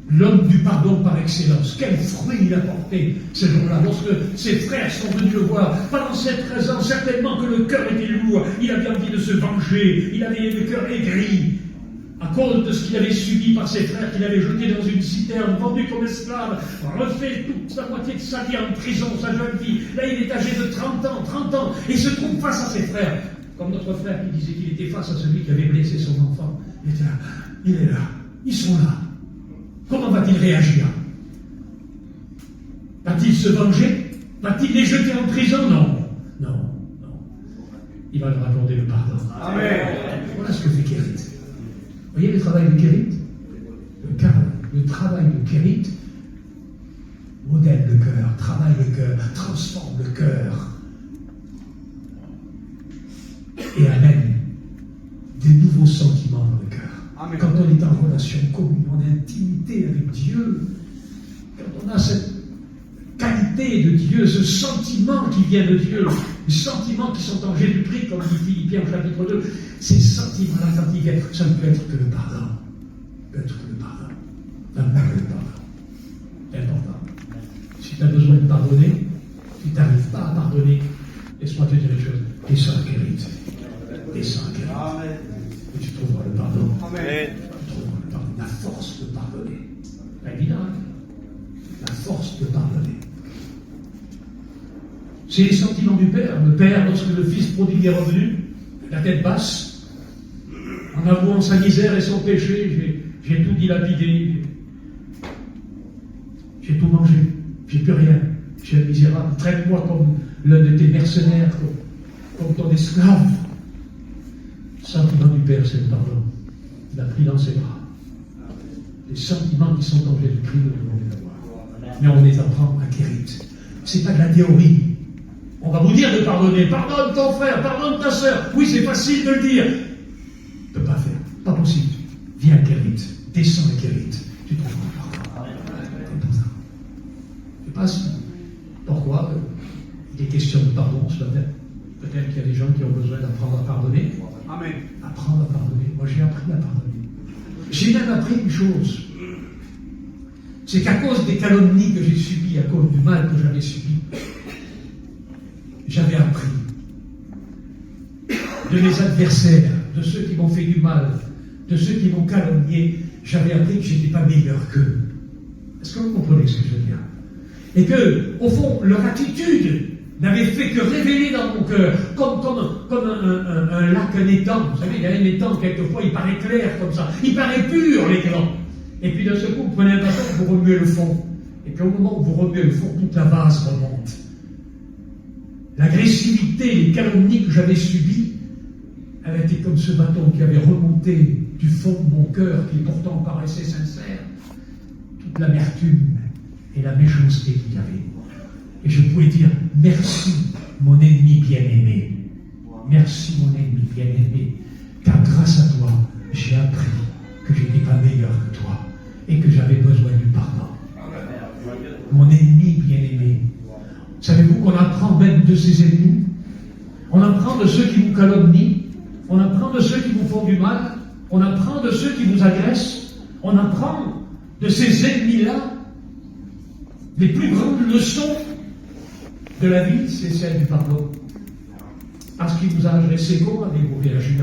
L'homme du pardon par excellence. Quel fruit il a porté ce jour-là. Lorsque ses frères sont venus le voir, pendant ces 13 ans, certainement que le cœur était lourd. Il avait envie de se venger. Il avait le cœur aigri. À cause de ce qu'il avait subi par ses frères, qu'il avait jeté dans une citerne, vendu comme esclave, refait toute la moitié de sa vie en prison, sa jeune fille. Là, il est âgé de 30 ans, et il se trouve face à ses frères. Comme notre frère qui disait qu'il était face à celui qui avait blessé son enfant. Il était là, il est là, ils sont là. Comment va-t-il réagir? Va-t-il se venger? Va-t-il les jeter en prison? Non. Il va leur accorder le pardon. Amen. Voilà ce que fait Kérit. Vous voyez le travail de Kérit? Le travail de Kérit modèle le cœur, travaille le cœur, transforme le cœur et amène des nouveaux sentiments dans le cœur. Amen. Quand on est en relation commune, en intimité avec Dieu, quand on a cette qualité de Dieu, ce sentiment qui vient de Dieu, les sentiments qui sont en Jésus-Christ, comme dit Philippiens au chapitre 2, ces sentiments-là, quand ils viennent, ça ne peut être que le pardon. L'amour et le pardon. C'est important. Si tu as besoin de pardonner, si tu n'arrives pas à pardonner, laisse-moi te dire une chose, descends à Kérit. Et tu trouveras le pardon. Amen. Tu trouveras le pardon. La force de pardonner. Pas évident, hein? La force de pardonner. C'est les sentiments du Père. Le Père, lorsque le Fils prodigue est revenu, la tête basse, en avouant sa misère et son péché, j'ai tout dilapidé, j'ai tout mangé, j'ai plus rien, je suis un misérable, traite-moi comme l'un de tes mercenaires, comme ton esclave. Sentiment du Père, c'est le pardon. Il l'a pris dans ses bras. Les sentiments qui sont en Jésus-Christ, nous devons les avoir. Mais on les apprend à Kérit. C'est pas de la théorie. On va vous dire de pardonner. Pardonne ton frère, pardonne ta sœur. Oui, c'est facile de le dire. Ne peut pas faire. Pas possible. Viens à Kérit. Descends à Kérit. Tu trouveras le pardon. C'est pour ça. Je ne sais pas si. Pourquoi il est question de pardon ce matin. Peut-être qu'il y a des gens qui ont besoin d'apprendre à pardonner. Amen. Apprendre à pardonner. Moi, j'ai appris à pardonner. J'ai même appris une chose. C'est qu'à cause des calomnies que j'ai subies, à cause du mal que j'avais subi, j'avais appris de mes adversaires, de ceux qui m'ont fait du mal, de ceux qui m'ont calomnié, j'avais appris que je n'étais pas meilleur qu'eux. Est-ce que vous comprenez ce que je veux dire? Et que, au fond, leur attitude n'avait fait que révéler dans mon cœur, comme un lac, un étang. Vous savez, il y a un étang, quelquefois, il paraît clair comme ça. Il paraît pur, l'étang. Et puis, d'un seul coup, vous prenez l'impression que vous remuez le fond. Et puis, au moment où vous remuez le fond, toute la vase remonte. L'agressivité, les calomnies que j'avais subies, elle était comme ce bâton qui avait remonté du fond de mon cœur, qui pourtant paraissait sincère, toute l'amertume et la méchanceté qu'il y avait. Et je pouvais dire, merci, mon ennemi bien-aimé. Merci, mon ennemi bien-aimé, car grâce à toi, j'ai appris que je n'étais pas meilleur que toi et que j'avais besoin du pardon. Mon ennemi bien-aimé. Savez-vous qu'on apprend même de ses ennemis? On apprend de ceux qui vous calomnient, on apprend de ceux qui vous font du mal, on apprend de ceux qui vous agressent, on apprend de ces ennemis-là. Les plus grandes leçons de la vie, c'est celle du pardon. Parce qu'il vous a agressé, comment avez-vous réagi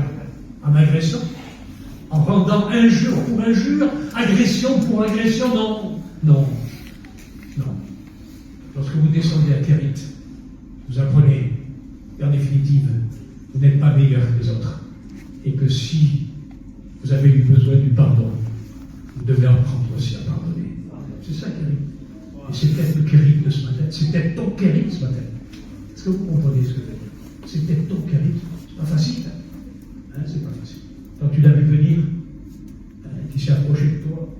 en agressant? En rendant injure pour injure, agression pour agression? Non. Lorsque vous descendez à Kérit, vous apprenez, en définitive, vous n'êtes pas meilleur que les autres. Et que si vous avez eu besoin du pardon, vous devez apprendre aussi à pardonner. C'est ça, Kérit. Et c'est peut-être le Kérit de ce matin. C'est peut-être ton Kérit ce matin. Est-ce que vous comprenez ce que je veux dire? C'est peut-être ton Kérit. C'est pas facile. Hein, c'est pas facile. Quand tu l'as vu venir, qui s'est approché de toi,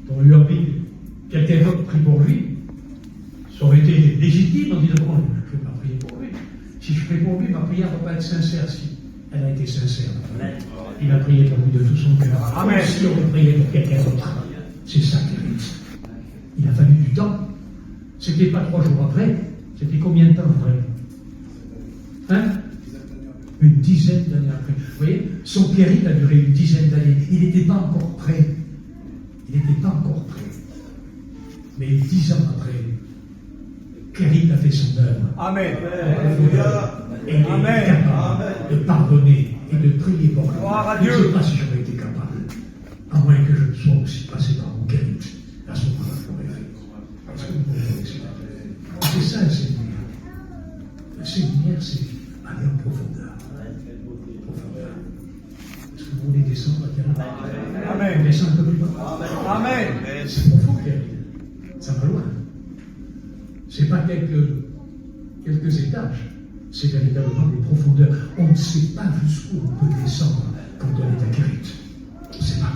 tu as eu envie, quelqu'un d'autre prie pour lui, ça aurait été légitime en disant, bon, je ne vais pas prier pour lui. Si je prie pour lui, ma prière ne va pas être sincère. Si elle a été sincère. Il a prié pour lui de tout son cœur. Amen. Si on veut prier pour quelqu'un d'autre, c'est ça qui arrive. Il a fallu du temps. C'était pas 3 jours après. C'était combien de temps après? Hein? Une dizaine d'années après. Vous voyez, son Kérit a duré une dizaine d'années. Il n'était pas encore prêt. Mais 10 ans après, Kérit a fait son œuvre. Amen. Et il est capable de pardonner et de prier pour lui. Je ne sais pas si j'aurais été capable, à moins que je ne sois aussi passé par mon Kérit. À ce moment-là, je l'aurais fait. Parce que vous comprenez, c'est ça le séminaire. Le séminaire, c'est un aller en profondeur. Est-ce que vous voulez descendre à Thierry? Amen. On descend un peu plus bas. Amen. C'est profond, Thierry. Ça va loin. C'est pas quelques étages. C'est véritablement des profondeurs. On ne sait pas jusqu'où on peut descendre quand on est à Kérit. On ne sait pas.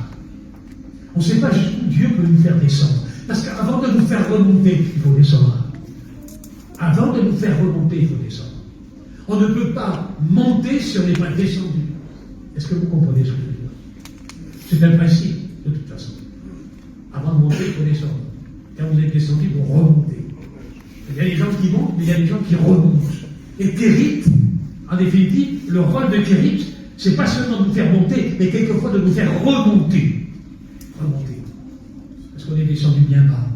On ne sait pas jusqu'où Dieu peut nous faire descendre. Parce qu'avant de nous faire remonter, il faut descendre. Avant de nous faire remonter, il faut descendre. On ne peut pas monter si on n'est pas descendu. Est-ce que vous comprenez ce que je veux dire? C'est un principe, de toute façon. Avant de monter, il faut descendre. Quand vous êtes descendu, il faut remonter. Il y a des gens qui montent, mais il y a des gens qui remontent. Et Kérit, en définitive, le rôle de Kérit, c'est pas seulement de nous faire monter, mais quelquefois de nous faire remonter. Remonter. Parce qu'on est descendu bien bas.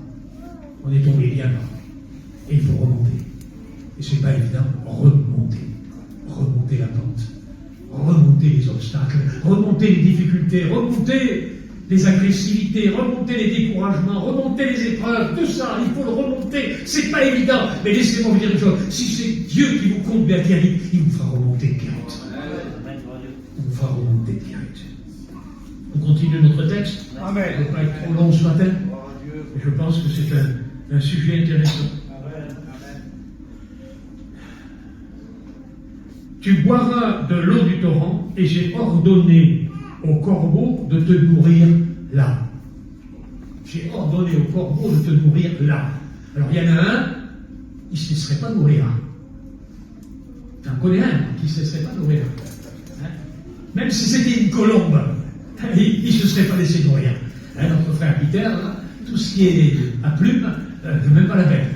On est tombé bien bas. Et il faut remonter. Et c'est pas évident, remonter. Remonter la pente. Remonter les obstacles. Remonter les difficultés. Remonter les agressivités. Remonter les découragements. Remonter les épreuves. Tout ça, il faut le remonter. C'est pas évident. Mais laissez-moi vous dire une chose. Si c'est Dieu qui vous conduit à Kérit, il vous fera remonter Kérit. Il vous fera remonter Kérit. On continue notre texte. Amen. Ça ne va pas être trop long ce matin. Mais je pense que c'est un sujet intéressant. Tu boiras de l'eau du torrent, et j'ai ordonné au corbeau de te nourrir là. J'ai ordonné au corbeau de te nourrir là. Alors il y en a un, il ne se laisserait pas nourrir. J'en connais un qui ne se laisserait pas nourrir. Même si c'était une colombe, il ne se serait pas laissé nourrir. Notre frère Peter, là, tout ce qui est à plumes, même pas la peine.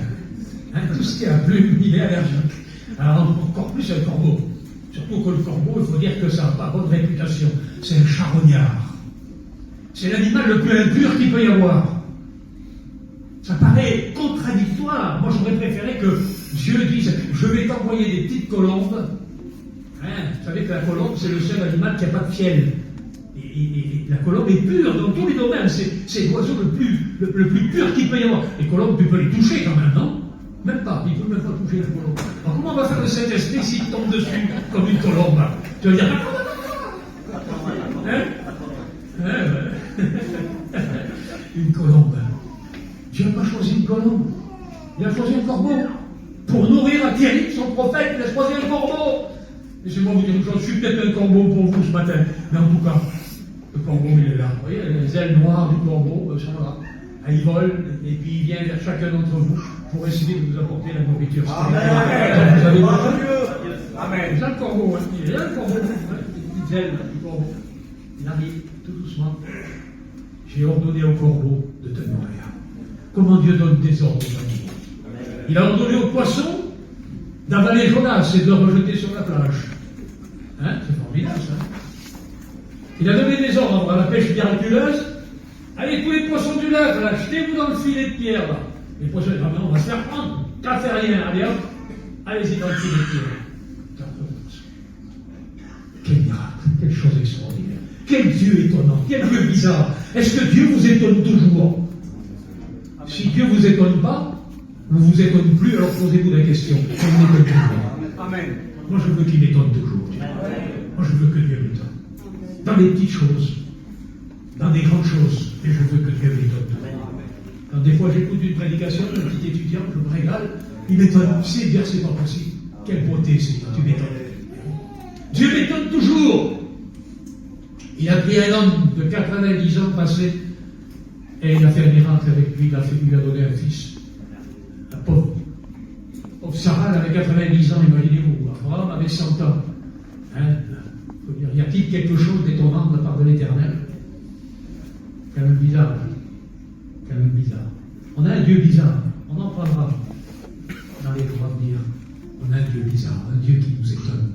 Tout ce qui est à plumes, il est allergique. Alors encore plus un corbeau. Surtout que le corbeau, il faut dire que ça n'a pas bonne réputation. C'est un charognard. C'est l'animal le plus impur qu'il peut y avoir. Ça paraît contradictoire. Moi, j'aurais préféré que Dieu dise « Je vais t'envoyer des petites colombes. » Vous savez que la colombe, c'est le seul animal qui n'a pas de fiel. Et la colombe est pure dans tous les domaines. C'est l'oiseau le plus pur qu'il peut y avoir. Les colombes, tu peux les toucher quand même, non? Même pas, il ne peut même pas toucher la colombe. Alors comment on va faire le Saint-Esprit s'il tombe dessus comme une colombe? Tu vas dire... Une colombe. Dieu n'a pas choisi une colombe. Il a choisi un corbeau. Pour nourrir à Thierry, son prophète, il a choisi un corbeau. Laissez-moi vous dire une chose, je suis peut-être un corbeau pour vous ce matin. Mais en tout cas, le corbeau, il est là. Vous voyez, les ailes noires du corbeau sont là. Il vole, et puis il vient vers chacun d'entre vous pour essayer de vous apporter la nourriture. Amen. Vous avez Amen. C'est un corbeau, il est là le corbeau. Les petites ailes du corbeau. Il arrive tout doucement. J'ai ordonné au corbeau de te nourrir. Comment Dieu donne des ordres aux animaux? Il a ordonné aux poissons d'avaler Jonas et de le rejeter sur la plage. C'est formidable ça. Il a donné des ordres à la pêche miraculeuse. Allez, tous les poissons du lac, là, jetez-vous dans le filet de pierre, là. Les poissons, on va se faire prendre. T'as fait rien, allez hop, allez-y dans le filet de pierre. Quel miracle, quelle chose extraordinaire. Quel Dieu étonnant, quel Dieu bizarre. Est-ce que Dieu vous étonne toujours? Si Dieu ne vous étonne pas, ne vous étonne plus, alors posez-vous la question. Amen. Moi, je veux qu'il m'étonne toujours. Dieu. Moi, je veux que Dieu m'étonne. Dans les petites choses, dans des grandes choses, et je veux que Dieu m'étonne. Quand des fois j'écoute une prédication d'un petit étudiant, je me régale, il m'étonne. C'est bien, c'est pas possible. Quelle beauté, c'est, tu m'étonnes. Dieu m'étonne toujours. Il a pris un homme de 90 ans passé, et il a fait un miracle avec lui, il lui a donné un fils. La pauvre Sarah, elle avait 90 ans, imaginez-vous. Abraham avait 100 ans. Y a-t-il quelque chose d'étonnant de la part de l'Éternel? Quand même bizarre. Quand même bizarre. On a un Dieu bizarre. On en parlera dans les jours à venir. On a un Dieu bizarre, un Dieu qui nous étonne,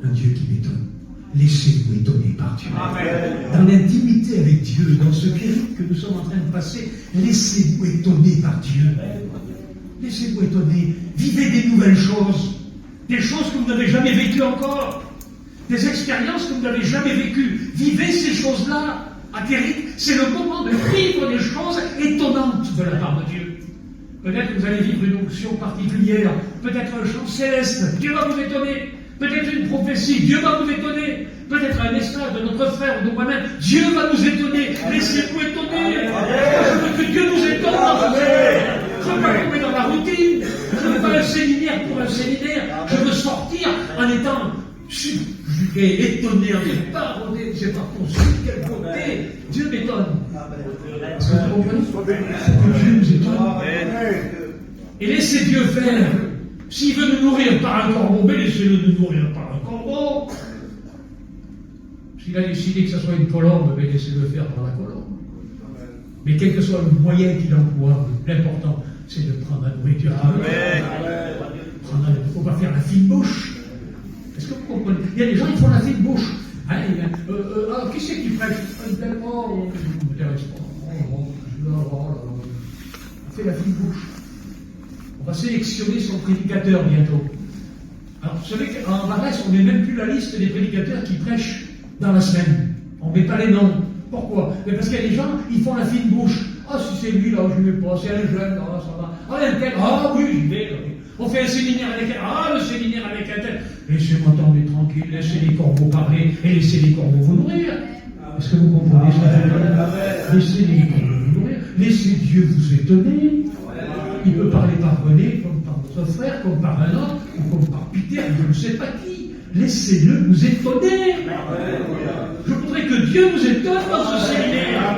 un Dieu qui m'étonne. Laissez-vous étonner par Dieu. Amen. Dans l'intimité avec Dieu, dans ce périple que nous sommes en train de passer, laissez-vous étonner par Dieu. Laissez-vous étonner. Vivez des nouvelles choses. Des choses que vous n'avez jamais vécues encore. Des expériences que vous n'avez jamais vécues. Vivez ces choses-là. À Kérit, c'est le moment de vivre des choses étonnantes de la part de Dieu. Peut-être que vous allez vivre une onction particulière. Peut-être un chant céleste. Dieu va vous étonner. peut-être une prophétie, Dieu va nous étonner. Peut-être un message de notre frère ou de moi-même, Dieu va nous étonner. Laissez-vous étonner. Je veux que Dieu nous étonne dans ce séminaire. Je ne veux pas tomber dans la routine. Je ne veux pas un séminaire pour un séminaire. Je veux sortir en étant subjugué, étonné, en disant, pardonnez, c'est pas possible, quel côté. Dieu m'étonne. Est-ce que vous comprenez? Que Dieu nous étonne. Et laissez Dieu faire. S'il veut nous nourrir par un corbeau, mais laissez-le nous nourrir par un corbeau. S'il a décidé que ce soit une colombe, mais laissez-le faire par la colombe. Mais quel que soit le moyen qu'il emploie, l'important, c'est de prendre la nourriture. Il ne faut pas faire la fine bouche. Est-ce que vous comprenez? Il y a des gens qui font la fine bouche. Hein, qui c'est qui prêche? Oh, ça ne m'intéresse pas. On fait la fine bouche. On va sélectionner son prédicateur bientôt. Alors, vous savez qu'en Varese, on ne met même plus la liste des prédicateurs qui prêchent dans la semaine. On ne met pas les noms. Pourquoi? Mais parce qu'il y a des gens, ils font la fine bouche. Ah, si c'est lui, là, je ne vais pas. C'est un jeune, là, ça va. Ah, un tel, ah oui, j'y vais. On fait un séminaire avec un. Ah, le séminaire avec un tel. Laissez-moi tomber tranquille, laissez les corbeaux parler et laissez les corbeaux vous nourrir. Est-ce que vous comprenez ce que je veux dire? Laissez les corbeaux vous nourrir. Laissez Dieu vous étonner. Il peut parler par René, comme par votre frère, comme par un autre, ou comme par Peter, je ne sais pas qui. Laissez-le nous étonner. Je voudrais que Dieu nous étonne dans ce séminaire.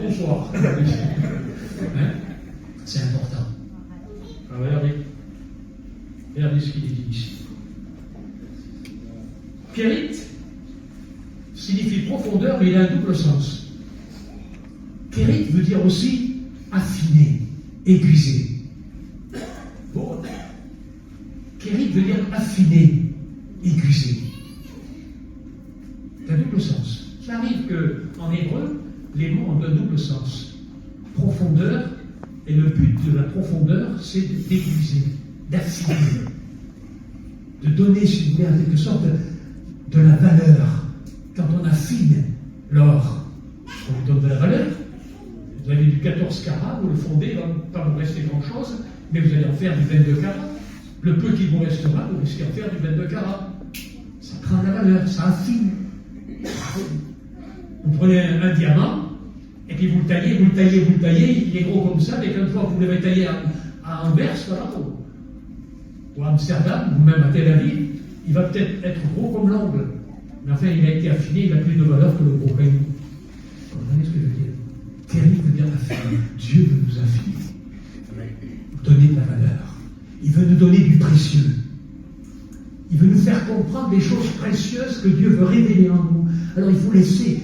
Bonsoir. Hein? C'est important. Alors, regardez ce qu'il est dit ici. Kérit signifie profondeur, mais il a un double sens. Kérit veut dire aussi affiner, aiguiser. Bon. Kérit veut dire affiner, aiguiser. C'est un double sens. Ça arrive qu'en hébreu, les mots ont un double sens. Profondeur, et le but de la profondeur, c'est d'aiguiser, d'affiner, de donner, si vous voulez, en quelque sorte, de la valeur. Quand on affine l'or, on lui donne de la valeur. Vous avez du 14 carats, vous le fondez, il ne va pas vous rester grand-chose, mais vous allez en faire du 22 carats. Le peu qui vous restera, vous risquez d'en faire du 22 carats. Ça prend de la valeur, ça affine. Vous prenez un diamant, et puis vous le taillez, il est gros comme ça, mais qu'une fois que vous l'avez taillé à Anvers, voilà, ou à Amsterdam, ou même à Tel Aviv, il va peut-être être gros comme l'ongle. Mais enfin, il a été affiné, il a plus de valeur que le gros caillou. Vous comprenez ce que je veux dire? Terrible veut dire affiner. Dieu veut nous affiner. Donner de la valeur. Il veut nous donner du précieux. Il veut nous faire comprendre des choses précieuses que Dieu veut révéler en nous. Alors il faut laisser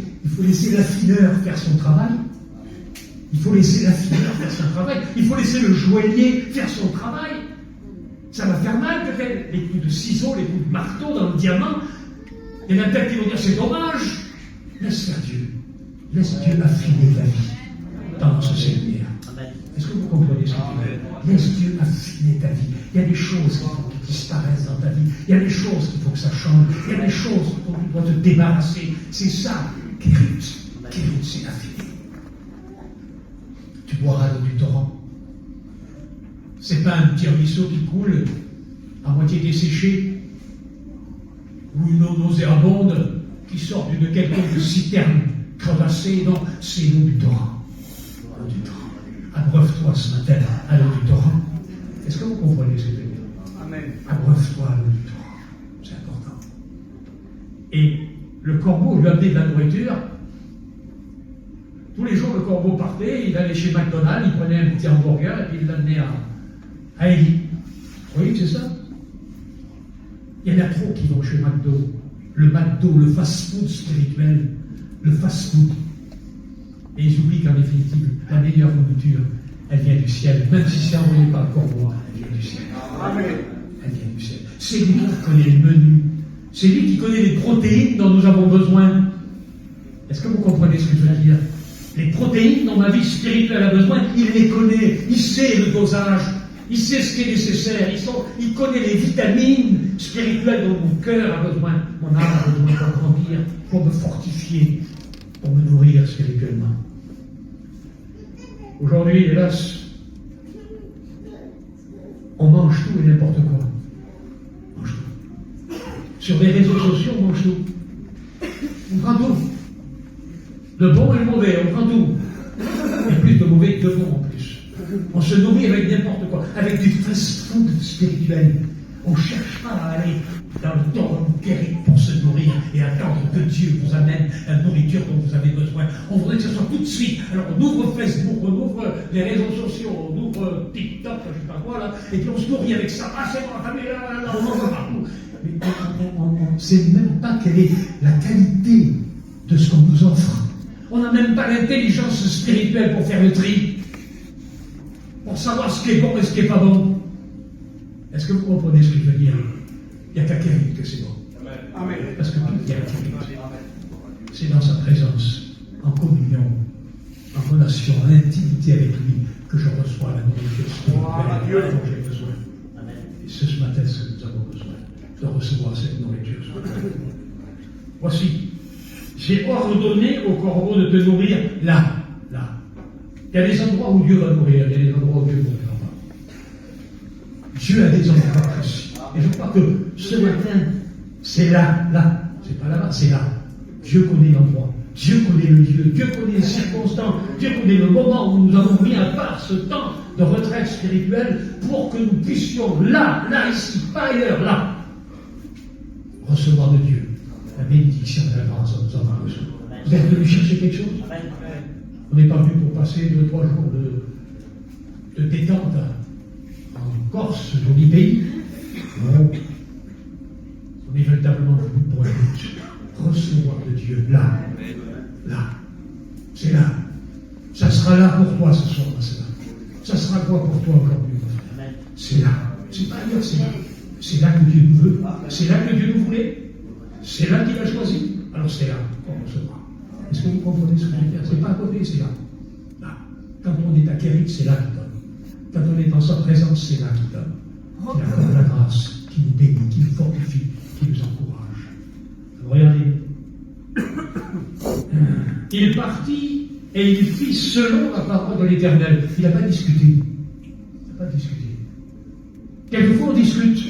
l'affineur faire son travail. Il faut laisser l'affineur faire son travail. Il faut laisser le joaillier faire son travail. Ça va faire mal peut-être. Les coups de ciseaux, les coups de marteau dans le diamant. Il y en a peut-être qui vont dire c'est dommage. Laisse faire Dieu. Laisse Dieu affiner ta vie dans ce séminaire. Est-ce que vous comprenez ce que je veux dire? Laisse Dieu affiner ta vie. Il y a des choses qu'il faut qui disparaissent dans ta vie. Il y a des choses qu'il faut que ça change. Il y a des choses dont tu dois te débarrasser. C'est ça, Kérit. Kérit, c'est affiner. Tu boiras l'eau du torrent. C'est pas un petit ruisseau qui coule à moitié desséché ou une eau nauséabonde qui sort d'une quelconque citerne crevassée. Non, c'est l'eau du torrent. L'eau du torrent. Abreuve-toi ce matin à l'eau du torrent. Est-ce que vous comprenez ce que je veux dire? Amen. Abreuve-toi à l'eau du torrent. C'est important. Et le corbeau lui amenait de la nourriture. Tous les jours, le corbeau partait, il allait chez McDonald's, il prenait un petit hamburger et puis il l'amenait à Élie. Vous voyez que c'est ça? Il y en a trop qui vont chez McDo. Le McDo, le fast-food spirituel, le fast-food. Et ils oublient qu'en définitive, la meilleure nourriture, elle vient du ciel. Même si c'est envoyé par le corbeau, elle vient du ciel. Amen. Elle vient du ciel. C'est lui qui connaît le menu. C'est lui qui connaît les protéines dont nous avons besoin. Est-ce que vous comprenez ce que je veux dire? Les protéines dont ma vie spirituelle a besoin, il les connaît. Il sait le dosage. Il sait ce qui est nécessaire. Il connaît les vitamines spirituelles dont mon cœur a besoin, mon âme a besoin pour grandir, pour me fortifier, pour me nourrir spirituellement. Aujourd'hui, hélas, on mange tout et n'importe quoi. On mange tout. sur les réseaux sociaux, on mange tout. On prend tout. Le bon et le mauvais, on prend tout. Et plus de mauvais que de bon en plus. On se nourrit avec n'importe quoi, avec du fast-food spirituel. On ne cherche pas à aller dans le torrent guéri pour se nourrir et attendre que Dieu vous amène la nourriture dont vous avez besoin. On voudrait que ce soit tout de suite. Alors on ouvre Facebook, on ouvre les réseaux sociaux, on ouvre TikTok, je ne sais pas quoi là, et puis on se nourrit avec ça. Ah c'est bon, là, on en voit partout. Mais on ne sait même pas quelle est la qualité de ce qu'on nous offre. On n'a même pas l'intelligence spirituelle pour faire le tri, pour savoir ce qui est bon et ce qui n'est pas bon. Est-ce que vous comprenez ce que je veux dire? Il n'y a qu'à Kérit que c'est bon. Amen. Parce que tout est à Kérit. C'est dans sa présence, en communion, en relation, en intimité avec lui, que je reçois la nourriture spirituelle dont j'ai besoin. Et c'est ce matin ce que nous avons besoin, de recevoir cette nourriture. Voici, j'ai ordonné au corbeau de te nourrir là. Il y a des endroits où Dieu va nourrir, il y a des endroits où Dieu ne nourrira pas. Dieu a des endroits précis. Et je crois que ce matin, c'est là. C'est pas là-bas, c'est là. Dieu connaît l'endroit. Dieu connaît le lieu. Dieu connaît les circonstances. Dieu connaît le moment où nous avons mis à part ce temps de retraite spirituelle pour que nous puissions là, ici, pas ailleurs, là, recevoir de Dieu la bénédiction de la grâce dont nous avons besoin. Vous êtes venu chercher quelque chose? On n'est pas venu pour passer 2-3 jours de détente en Corse, joli pays. Non. On est véritablement venu pour un but. Recevoir de Dieu là. C'est là. Ça sera là pour toi ce soir, c'est là. Ça sera quoi pour toi aujourd'hui? C'est là. C'est pas ailleurs, c'est là. C'est là que Dieu nous veut. C'est là que Dieu nous voulait. C'est là qu'il a choisi. Alors c'est là qu'on recevra. Est-ce que vous comprenez ce que je veux dire? C'est pas à côté, c'est là. Là. Quand on est à Kérit, c'est là qu'il donne. Quand on est dans sa présence, c'est là qu'il donne. Il accorde la grâce, qui nous bénit, qui nous fortifie, qui nous encourage. Alors regardez. Il partit et il fit selon la parole de l'Éternel. Il n'a pas discuté. Il n'a pas discuté. Quelquefois on discute.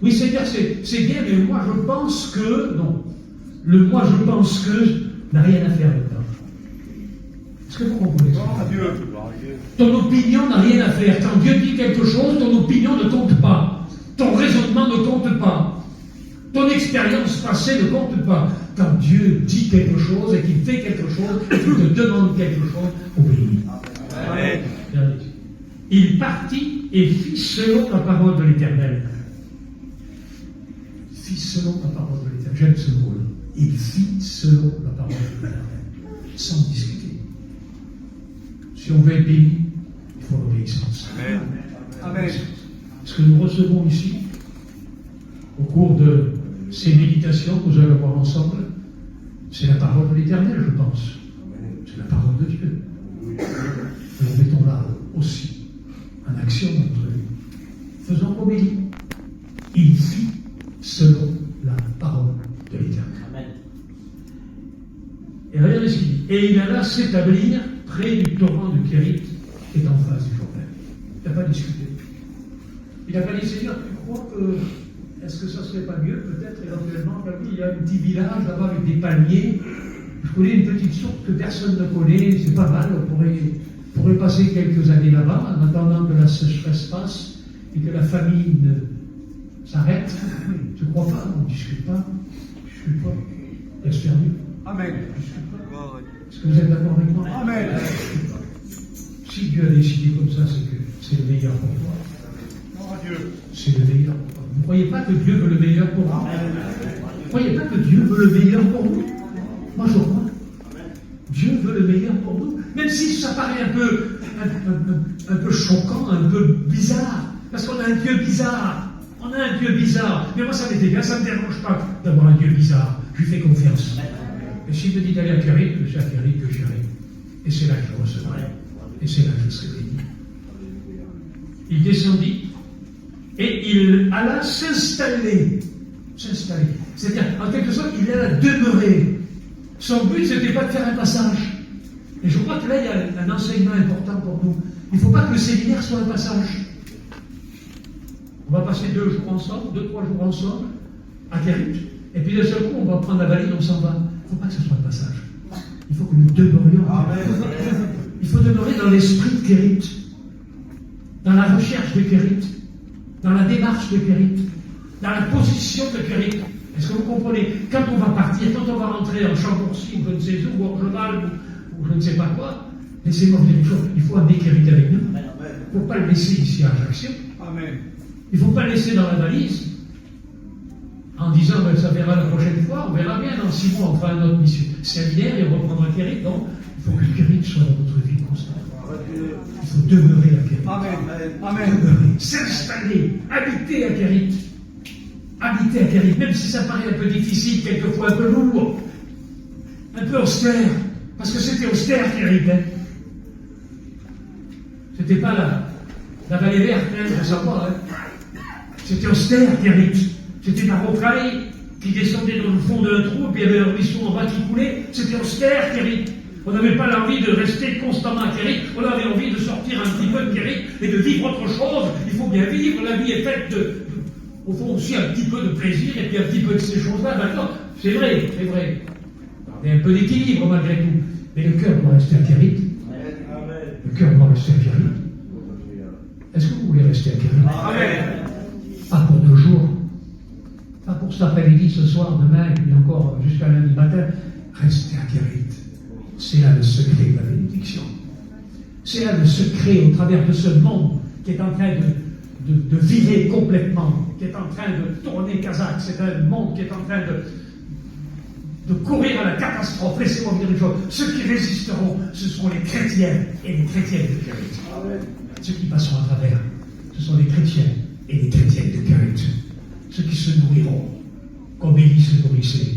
Oui, Seigneur, c'est bien, mais moi je pense que. Non. Le moi je pense que n'a rien à faire là-dedans. Est-ce que vous comprenez ça? Ton opinion n'a rien à faire. Quand Dieu dit quelque chose, ton opinion ne compte pas. Ton raisonnement ne compte pas. Ton expérience passée ne compte pas. Quand Dieu dit quelque chose et qu'il fait quelque chose et qu'il te demande quelque chose, obéis. Amen. Il partit et fit selon la parole de l'Éternel. Fit selon la parole de l'Éternel. J'aime ce mot-là. Il fit selon la parole de l'Éternel. Sans discuter. Si on veut être béni, il faut l'obéissance. Amen. Amen. Ce que nous recevons ici, au cours de ces méditations que nous allons voir ensemble, c'est la parole de l'Éternel, je pense. C'est la parole de Dieu. Nous mettons là aussi en action dans notre vie. Faisons comme il dit. Il fit selon la parole de l'Éternel. Et regardez ce qu'il dit. Et il alla s'établir près du torrent de Kérit, qui est en face du Jourdain. Il n'a pas discuté. Il n'a pas dit, Seigneur, tu crois que. Est-ce que ça ne serait pas mieux, peut-être, éventuellement, il y a un petit village là-bas avec des palmiers. Je connais une petite source que personne ne connaît, c'est pas mal, on pourrait passer quelques années là-bas, en attendant que la sécheresse passe et que la famine s'arrête. Tu ne crois pas? On ne discute pas. Laisse faire mieux. Amen. Est-ce que vous êtes d'accord avec moi? Amen. Si Dieu a décidé comme ça, c'est que c'est le meilleur pour toi. C'est le meilleur. Vous ne croyez pas que Dieu veut le meilleur pour vous? Vous ne croyez pas que Dieu veut le meilleur pour vous? Moi, je crois. Dieu veut le meilleur pour nous. Même si ça paraît un peu choquant, un peu bizarre. Parce qu'on a un Dieu bizarre. On a un Dieu bizarre. Mais moi, ça m'est égal. Ça ne me dérange pas d'avoir un Dieu bizarre. Je lui fais confiance. Et s'il me dit d'aller à Kérit, c'est à Kérit que j'irai. Et c'est là que je recevrai. Et c'est là que je serai béni. Il descendit. Et il alla s'installer. C'est-à-dire, en quelque sorte, il alla demeurer. Son but, ce n'était pas de faire un passage. Et je crois que là, il y a un enseignement important pour nous. Il ne faut pas que le séminaire soit un passage. On va passer 2 jours ensemble, 2-3 jours ensemble, à Kérit. Et puis de ce coup, on va prendre la valise, on s'en va. Il ne faut pas que ce soit le passage. Il faut que nous demeurions. Il faut demeurer dans l'esprit de Kérit, dans la recherche de Kérit, dans la démarche de Kérit, dans la position de Kérit. Est-ce que vous comprenez? Quand on va partir, quand on va rentrer en Chambourcy, ou je ne sais où, ou en Cheval, ou je ne sais pas quoi, laissez-moi vous dire une chose, il faut amener Kérit avec nous. Il ne faut pas le laisser ici à Ajaccio. Amen. Il ne faut pas le laisser dans la valise en disant ben, ça verra la prochaine fois, on verra bien, dans 6 mois on fera un autre mission séminaire et on reprendra Kérit. Donc, il faut que Kérit soit dans notre vie constante. Il faut demeurer à Kérit. Amen. Amen. Demeurer, s'installer, habiter à Kérit. Habiter à Kérit, même si ça paraît un peu difficile, quelquefois un peu lourd, un peu austère, parce que c'était austère Kérit. Hein. C'était pas la vallée verte, hein, je ne sais pas. Hein. C'était austère Kérit. C'était la rocaille qui descendait dans le fond d'un trou, puis il y avait un ruisseau en bas qui coulait. C'était austère Kérit. On n'avait pas l'envie de rester constamment à Kérit, on avait envie de sortir un petit peu de Kérit et de vivre autre chose. Il faut bien vivre, la vie est faite au fond aussi un petit peu de plaisir et puis un petit peu de ces choses-là. Maintenant, c'est vrai. Il y a un peu d'équilibre malgré tout. Mais le cœur doit rester à Kérit. Le cœur doit rester à Kérit. Est-ce que vous voulez rester à Kérit? Amen. Pas pour 2 jours, pas pour cet après-midi, ce soir, demain, et puis encore jusqu'à lundi matin. Restez à Kérit. C'est là le secret de la bénédiction. C'est là le secret au travers de ce monde qui est en train de virer complètement, qui est en train de tourner Kazakh. C'est un monde qui est en train de courir à la catastrophe. Laissez-moi vous dire une chose. Ceux qui résisteront, ce seront les chrétiens et les chrétiennes de Kérit. Ceux qui passeront à travers, ce sont les chrétiens et les chrétiennes de Kérit. Ceux qui se nourriront comme Élie se nourrissait.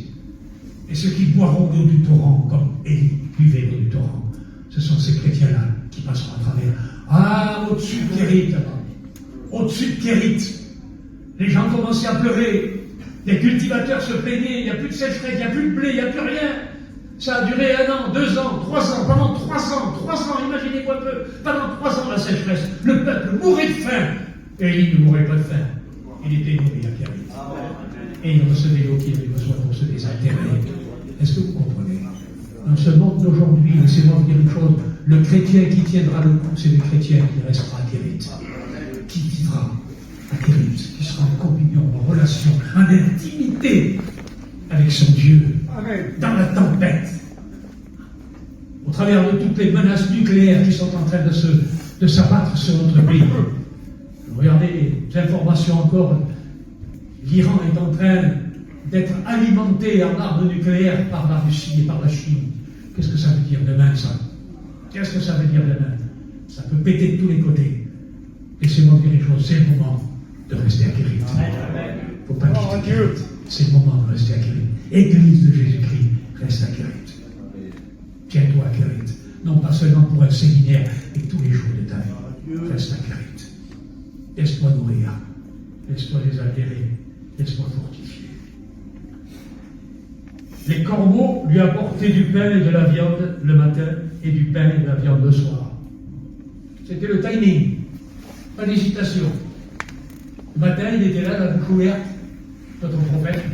Et ceux qui boiront l'eau du torrent comme Élie buvait l'eau du torrent. Ce sont ces chrétiens-là qui passeront à travers. Ah, au-dessus de Kérit, au-dessus de Kérit, les gens commençaient à pleurer. Les cultivateurs se plaignaient, il n'y a plus de sécheresse, il n'y a plus de blé, il n'y a plus rien. Ça a duré 1 an, 2 ans, 3 ans, pendant 3 ans, imaginez-moi un peu, pendant 3 ans la sécheresse. Le peuple mourait de faim. Et Élie ne mourait pas de faim. Il était nourri à Kérit. Et il recevait l'eau qu'il avait besoin pour se désaltérer. Est-ce que vous comprenez? Dans ce monde d'aujourd'hui, laissez-moi vous dire une chose, le chrétien qui tiendra le coup, c'est le chrétien qui restera à Kérit, qui vivra à Kérit, qui sera en communion, en relation, en intimité avec son Dieu, Amen. dans la tempête, au travers de toutes les menaces nucléaires qui sont en train de s'abattre sur notre pays. Regardez les informations encore. L'Iran est en train d'être alimenté en armes nucléaires par la Russie et par la Chine. Qu'est-ce que ça veut dire demain, ça? Qu'est-ce que ça veut dire demain? Ça peut péter de tous les côtés. Laissez-moi vous dire une chose, c'est le moment de rester à Kérit. Il ne faut pas quitter Kérit. C'est le moment de rester à Kérit. Église de Jésus-Christ, reste à Kérit. Tiens-toi à Kérit. Non pas seulement pour un séminaire, mais tous les jours de ta vie. Reste à Kérit. Laisse-toi nourrir. Laisse-toi désaltérer. Laisse-moi fortifier. Les corbeaux lui apportaient du pain et de la viande le matin et du pain et de la viande le soir. C'était le timing. Pas d'hésitation. Le matin, il était là, la bouche ouverte, notre prophète.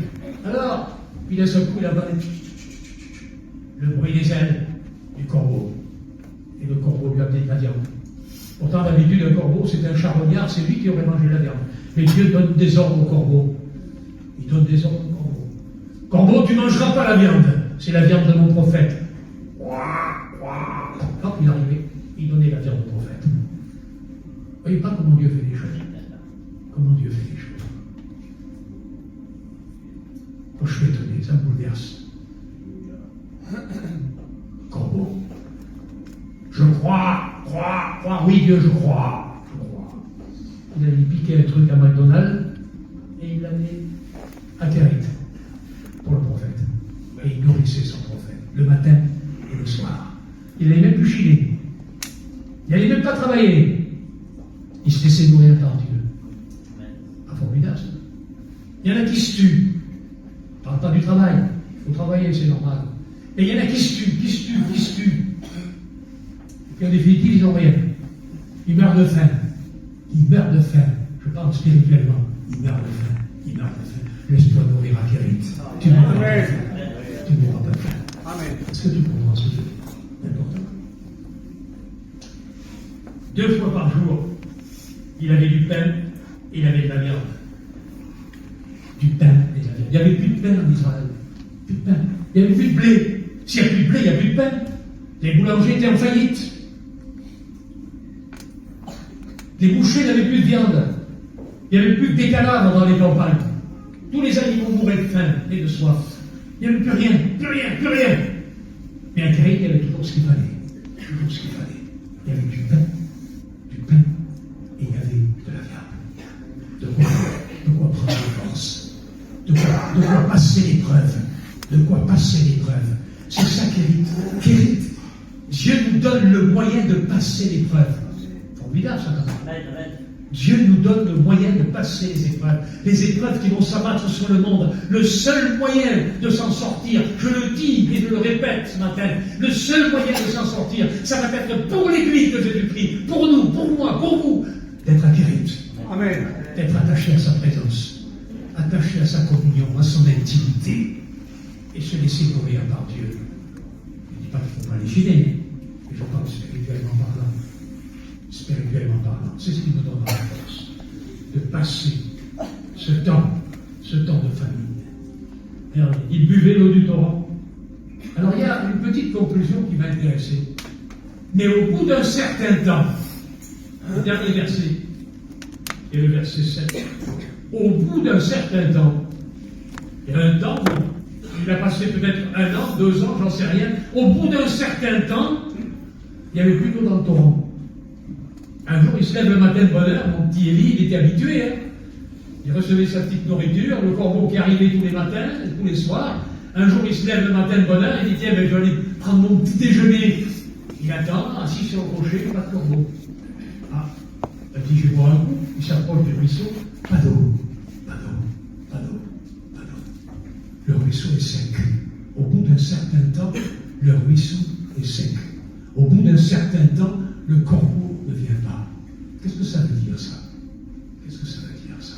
Alors, puis d'un seul coup, il a entendu le bruit des ailes du corbeau. Et le corbeau lui a amené de la viande. Pourtant, d'habitude, un corbeau, c'est un charognard, c'est lui qui aurait mangé la viande. Mais Dieu donne des ordres au corbeau. Il donne des ordres au corbeau. Corbeau, tu ne mangeras pas la viande. C'est la viande de mon prophète. Hop, il arrivait. Il donnait la viande au prophète. Vous voyez pas comment Dieu fait les choses. Comment Dieu fait les choses. Oh, je suis étonné, ça me bouleverse. Corbeau. Je crois, oui Dieu, je crois. Il allait piquer un truc à McDonald's et il l'amenait à Kérit pour le prophète. Et il nourrissait son prophète le matin et le soir. Il n'allait même plus chiner. Il n'allait même pas travailler. Il se laissait nourrir par Dieu. Pas formidable, ça. Il y en a qui se tuent. Je ne parle pas du travail. Il faut travailler, c'est normal. Et il y en a qui se tuent. Et puis en définitive, ils n'ont rien. Ils meurent de faim. Je parle spirituellement. Ils meurent de faim. Laisse-toi nourrir à Kérit. Tu n'auras pas Amen. faim. Tu n'auras pas faim. Amen. Est-ce que tu comprends ce que je dis? C'est important. 2 fois par jour, il avait du pain et il avait de la viande. Du pain et de la viande. Il n'y avait plus de pain en Israël. Plus de pain. Il n'y avait plus de blé. S'il n'y a plus de blé, il n'y a plus de pain. Les boulangers étaient en faillite. Les bouchers n'avaient plus de viande. Il n'y avait plus que des cadavres dans les campagnes. Tous les animaux mouraient de faim et de soif. Il n'y avait plus rien, plus rien, plus rien. Mais à Kérit, il y avait toujours ce qu'il fallait. Toujours ce qu'il fallait. Il y avait du pain, et il y avait de la viande. De quoi prendre les forces. De quoi passer l'épreuve. De quoi passer l'épreuve. C'est ça Kérit. Dieu nous donne le moyen de passer l'épreuve. Formidable ça quand même. Dieu nous donne le moyen de passer les épreuves qui vont s'abattre sur le monde. Le seul moyen de s'en sortir, je le dis et je le répète ce matin, le seul moyen de s'en sortir, ça va être pour l'Église de Jésus-Christ, pour nous, pour moi, pour vous, d'être acquéris, Amen. d'être attaché à sa présence, attaché à sa communion, à son intimité, et se laisser nourrir par Dieu. Je ne dis pas qu'il ne faut pas les gêner, mais je parle spirituellement parlant. Spirituellement parlant, c'est ce qui nous donnera la force de passer ce temps de famine. Alors, il buvait l'eau du torrent. Alors, il y a une petite conclusion qui m'a intéressé. Mais au bout d'un certain temps, le dernier verset, et le verset 7, au bout d'un certain temps, il y a un temps où il a passé peut-être 1 an, 2 ans, j'en sais rien, au bout d'un certain temps, il n'y avait plus d'eau dans le torrent. Un jour, il se lève le matin de bonne heure, mon petit Élie, il était habitué, hein. Il recevait sa petite nourriture, le corbeau qui arrivait tous les matins, tous les soirs. Un jour, il se lève le matin de bonne heure, il dit, tiens, je vais aller prendre mon petit déjeuner. Il attend, assis sur le rocher, pas de corbeau. Ah, il dit, je vais boire un coup, il s'approche du ruisseau, pas d'eau, pas d'eau, pas d'eau, pas d'eau. Le ruisseau est sec. Au bout d'un certain temps, le ruisseau est sec. Au bout d'un certain temps, le corbeau ne vient pas. Qu'est-ce que ça veut dire, ça? Qu'est-ce que ça veut dire, ça?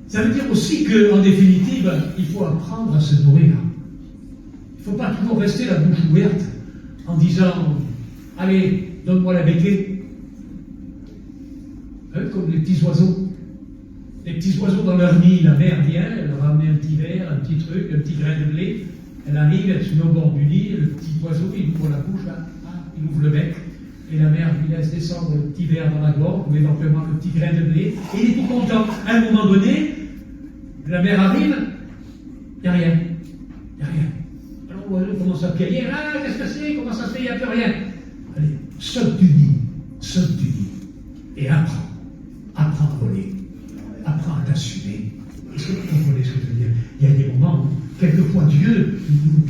Ça veut dire aussi qu'en définitive, il faut apprendre à se nourrir. Il ne faut pas toujours rester la bouche ouverte en disant « Allez, donne-moi la béquée ». Comme les petits oiseaux. Les petits oiseaux dans leur nid, la mère vient, elle leur ramène un petit verre, un petit truc, un petit grain de blé. Elle arrive, elle se met au bord du nid, le petit oiseau, il ouvre la bouche, là, il ouvre le bec. Et la mère lui laisse descendre le petit verre dans la gorge, ou éventuellement le petit grain de blé, et il est tout content. À un moment donné, la mère arrive, il n'y a rien. Il n'y a rien. Alors l'oiseau commence à piailler, ah, qu'est-ce que c'est? Comment ça se fait? Il n'y a plus rien. Allez, saute du nid, et apprends à voler, apprends à t'assumer. Est-ce que vous comprenez ce que je veux dire? Il y a des moments où, quelquefois, Dieu nous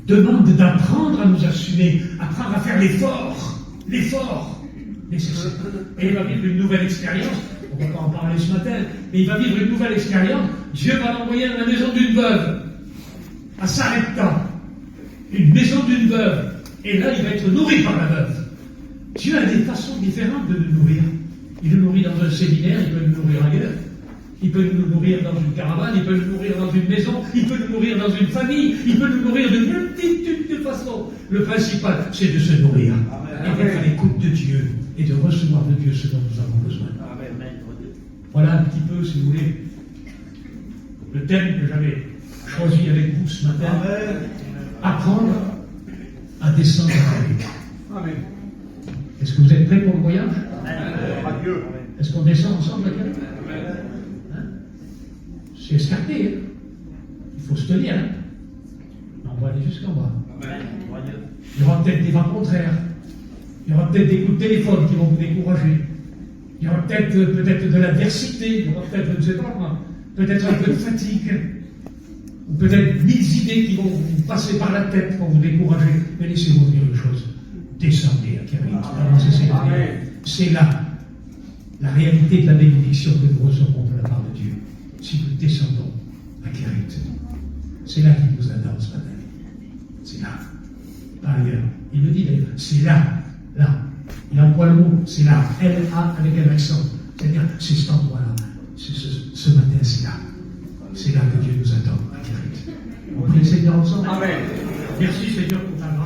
demande d'apprendre à nous assumer, apprendre à faire l'effort nécessaire. Et il va vivre une nouvelle expérience, on ne va pas en parler ce matin, mais il va vivre une nouvelle expérience. Dieu va l'envoyer dans la maison d'une veuve, à Sarepta, une maison d'une veuve, et là il va être nourri par la veuve. Dieu a des façons différentes de nous nourrir. Il nous nourrit dans un séminaire, il peut nous nourrir ailleurs. Il peut nous nourrir dans une caravane, il peut nous nourrir dans une maison, il peut nous nourrir dans une famille, il peut nous nourrir d'une multitude de façons. Le principal, c'est de se nourrir et d'être à l'écoute de Dieu et de recevoir de Dieu ce dont nous avons besoin. Voilà un petit peu, si vous voulez, le thème que j'avais choisi avec vous ce matin. Apprendre à descendre à lui. Amen. Est-ce que vous êtes prêts pour le voyage? Adieu. Est-ce qu'on descend ensemble avec elle? C'est escarpé, hein? Il faut se tenir, hein? On va aller jusqu'en bas. Il y aura peut-être des vents contraires. Il y aura peut-être des coups de téléphone qui vont vous décourager. Il y aura peut-être de l'adversité. Il y aura peut-être, je ne sais pas moi, peut-être un peu de fatigue. Ou peut-être 1000 idées qui vont vous passer par la tête pour vous décourager. Mais laissez-moi dire une chose. Descendez à Kérit. C'est là la réalité de la bénédiction que nous recevrons de la part de Dieu. Si nous descendons à Kérit, c'est là qu'il nous attend ce matin. C'est là. Pas ailleurs. Il me dit d'ailleurs, c'est là. Il emploie le mot, c'est là. L-A avec un accent. C'est-à-dire, c'est cet endroit-là. Ce matin, c'est là. C'est là que Dieu nous attend, Marguerite. On prie le Seigneur ensemble. Amen. Merci Seigneur pour ta grâce.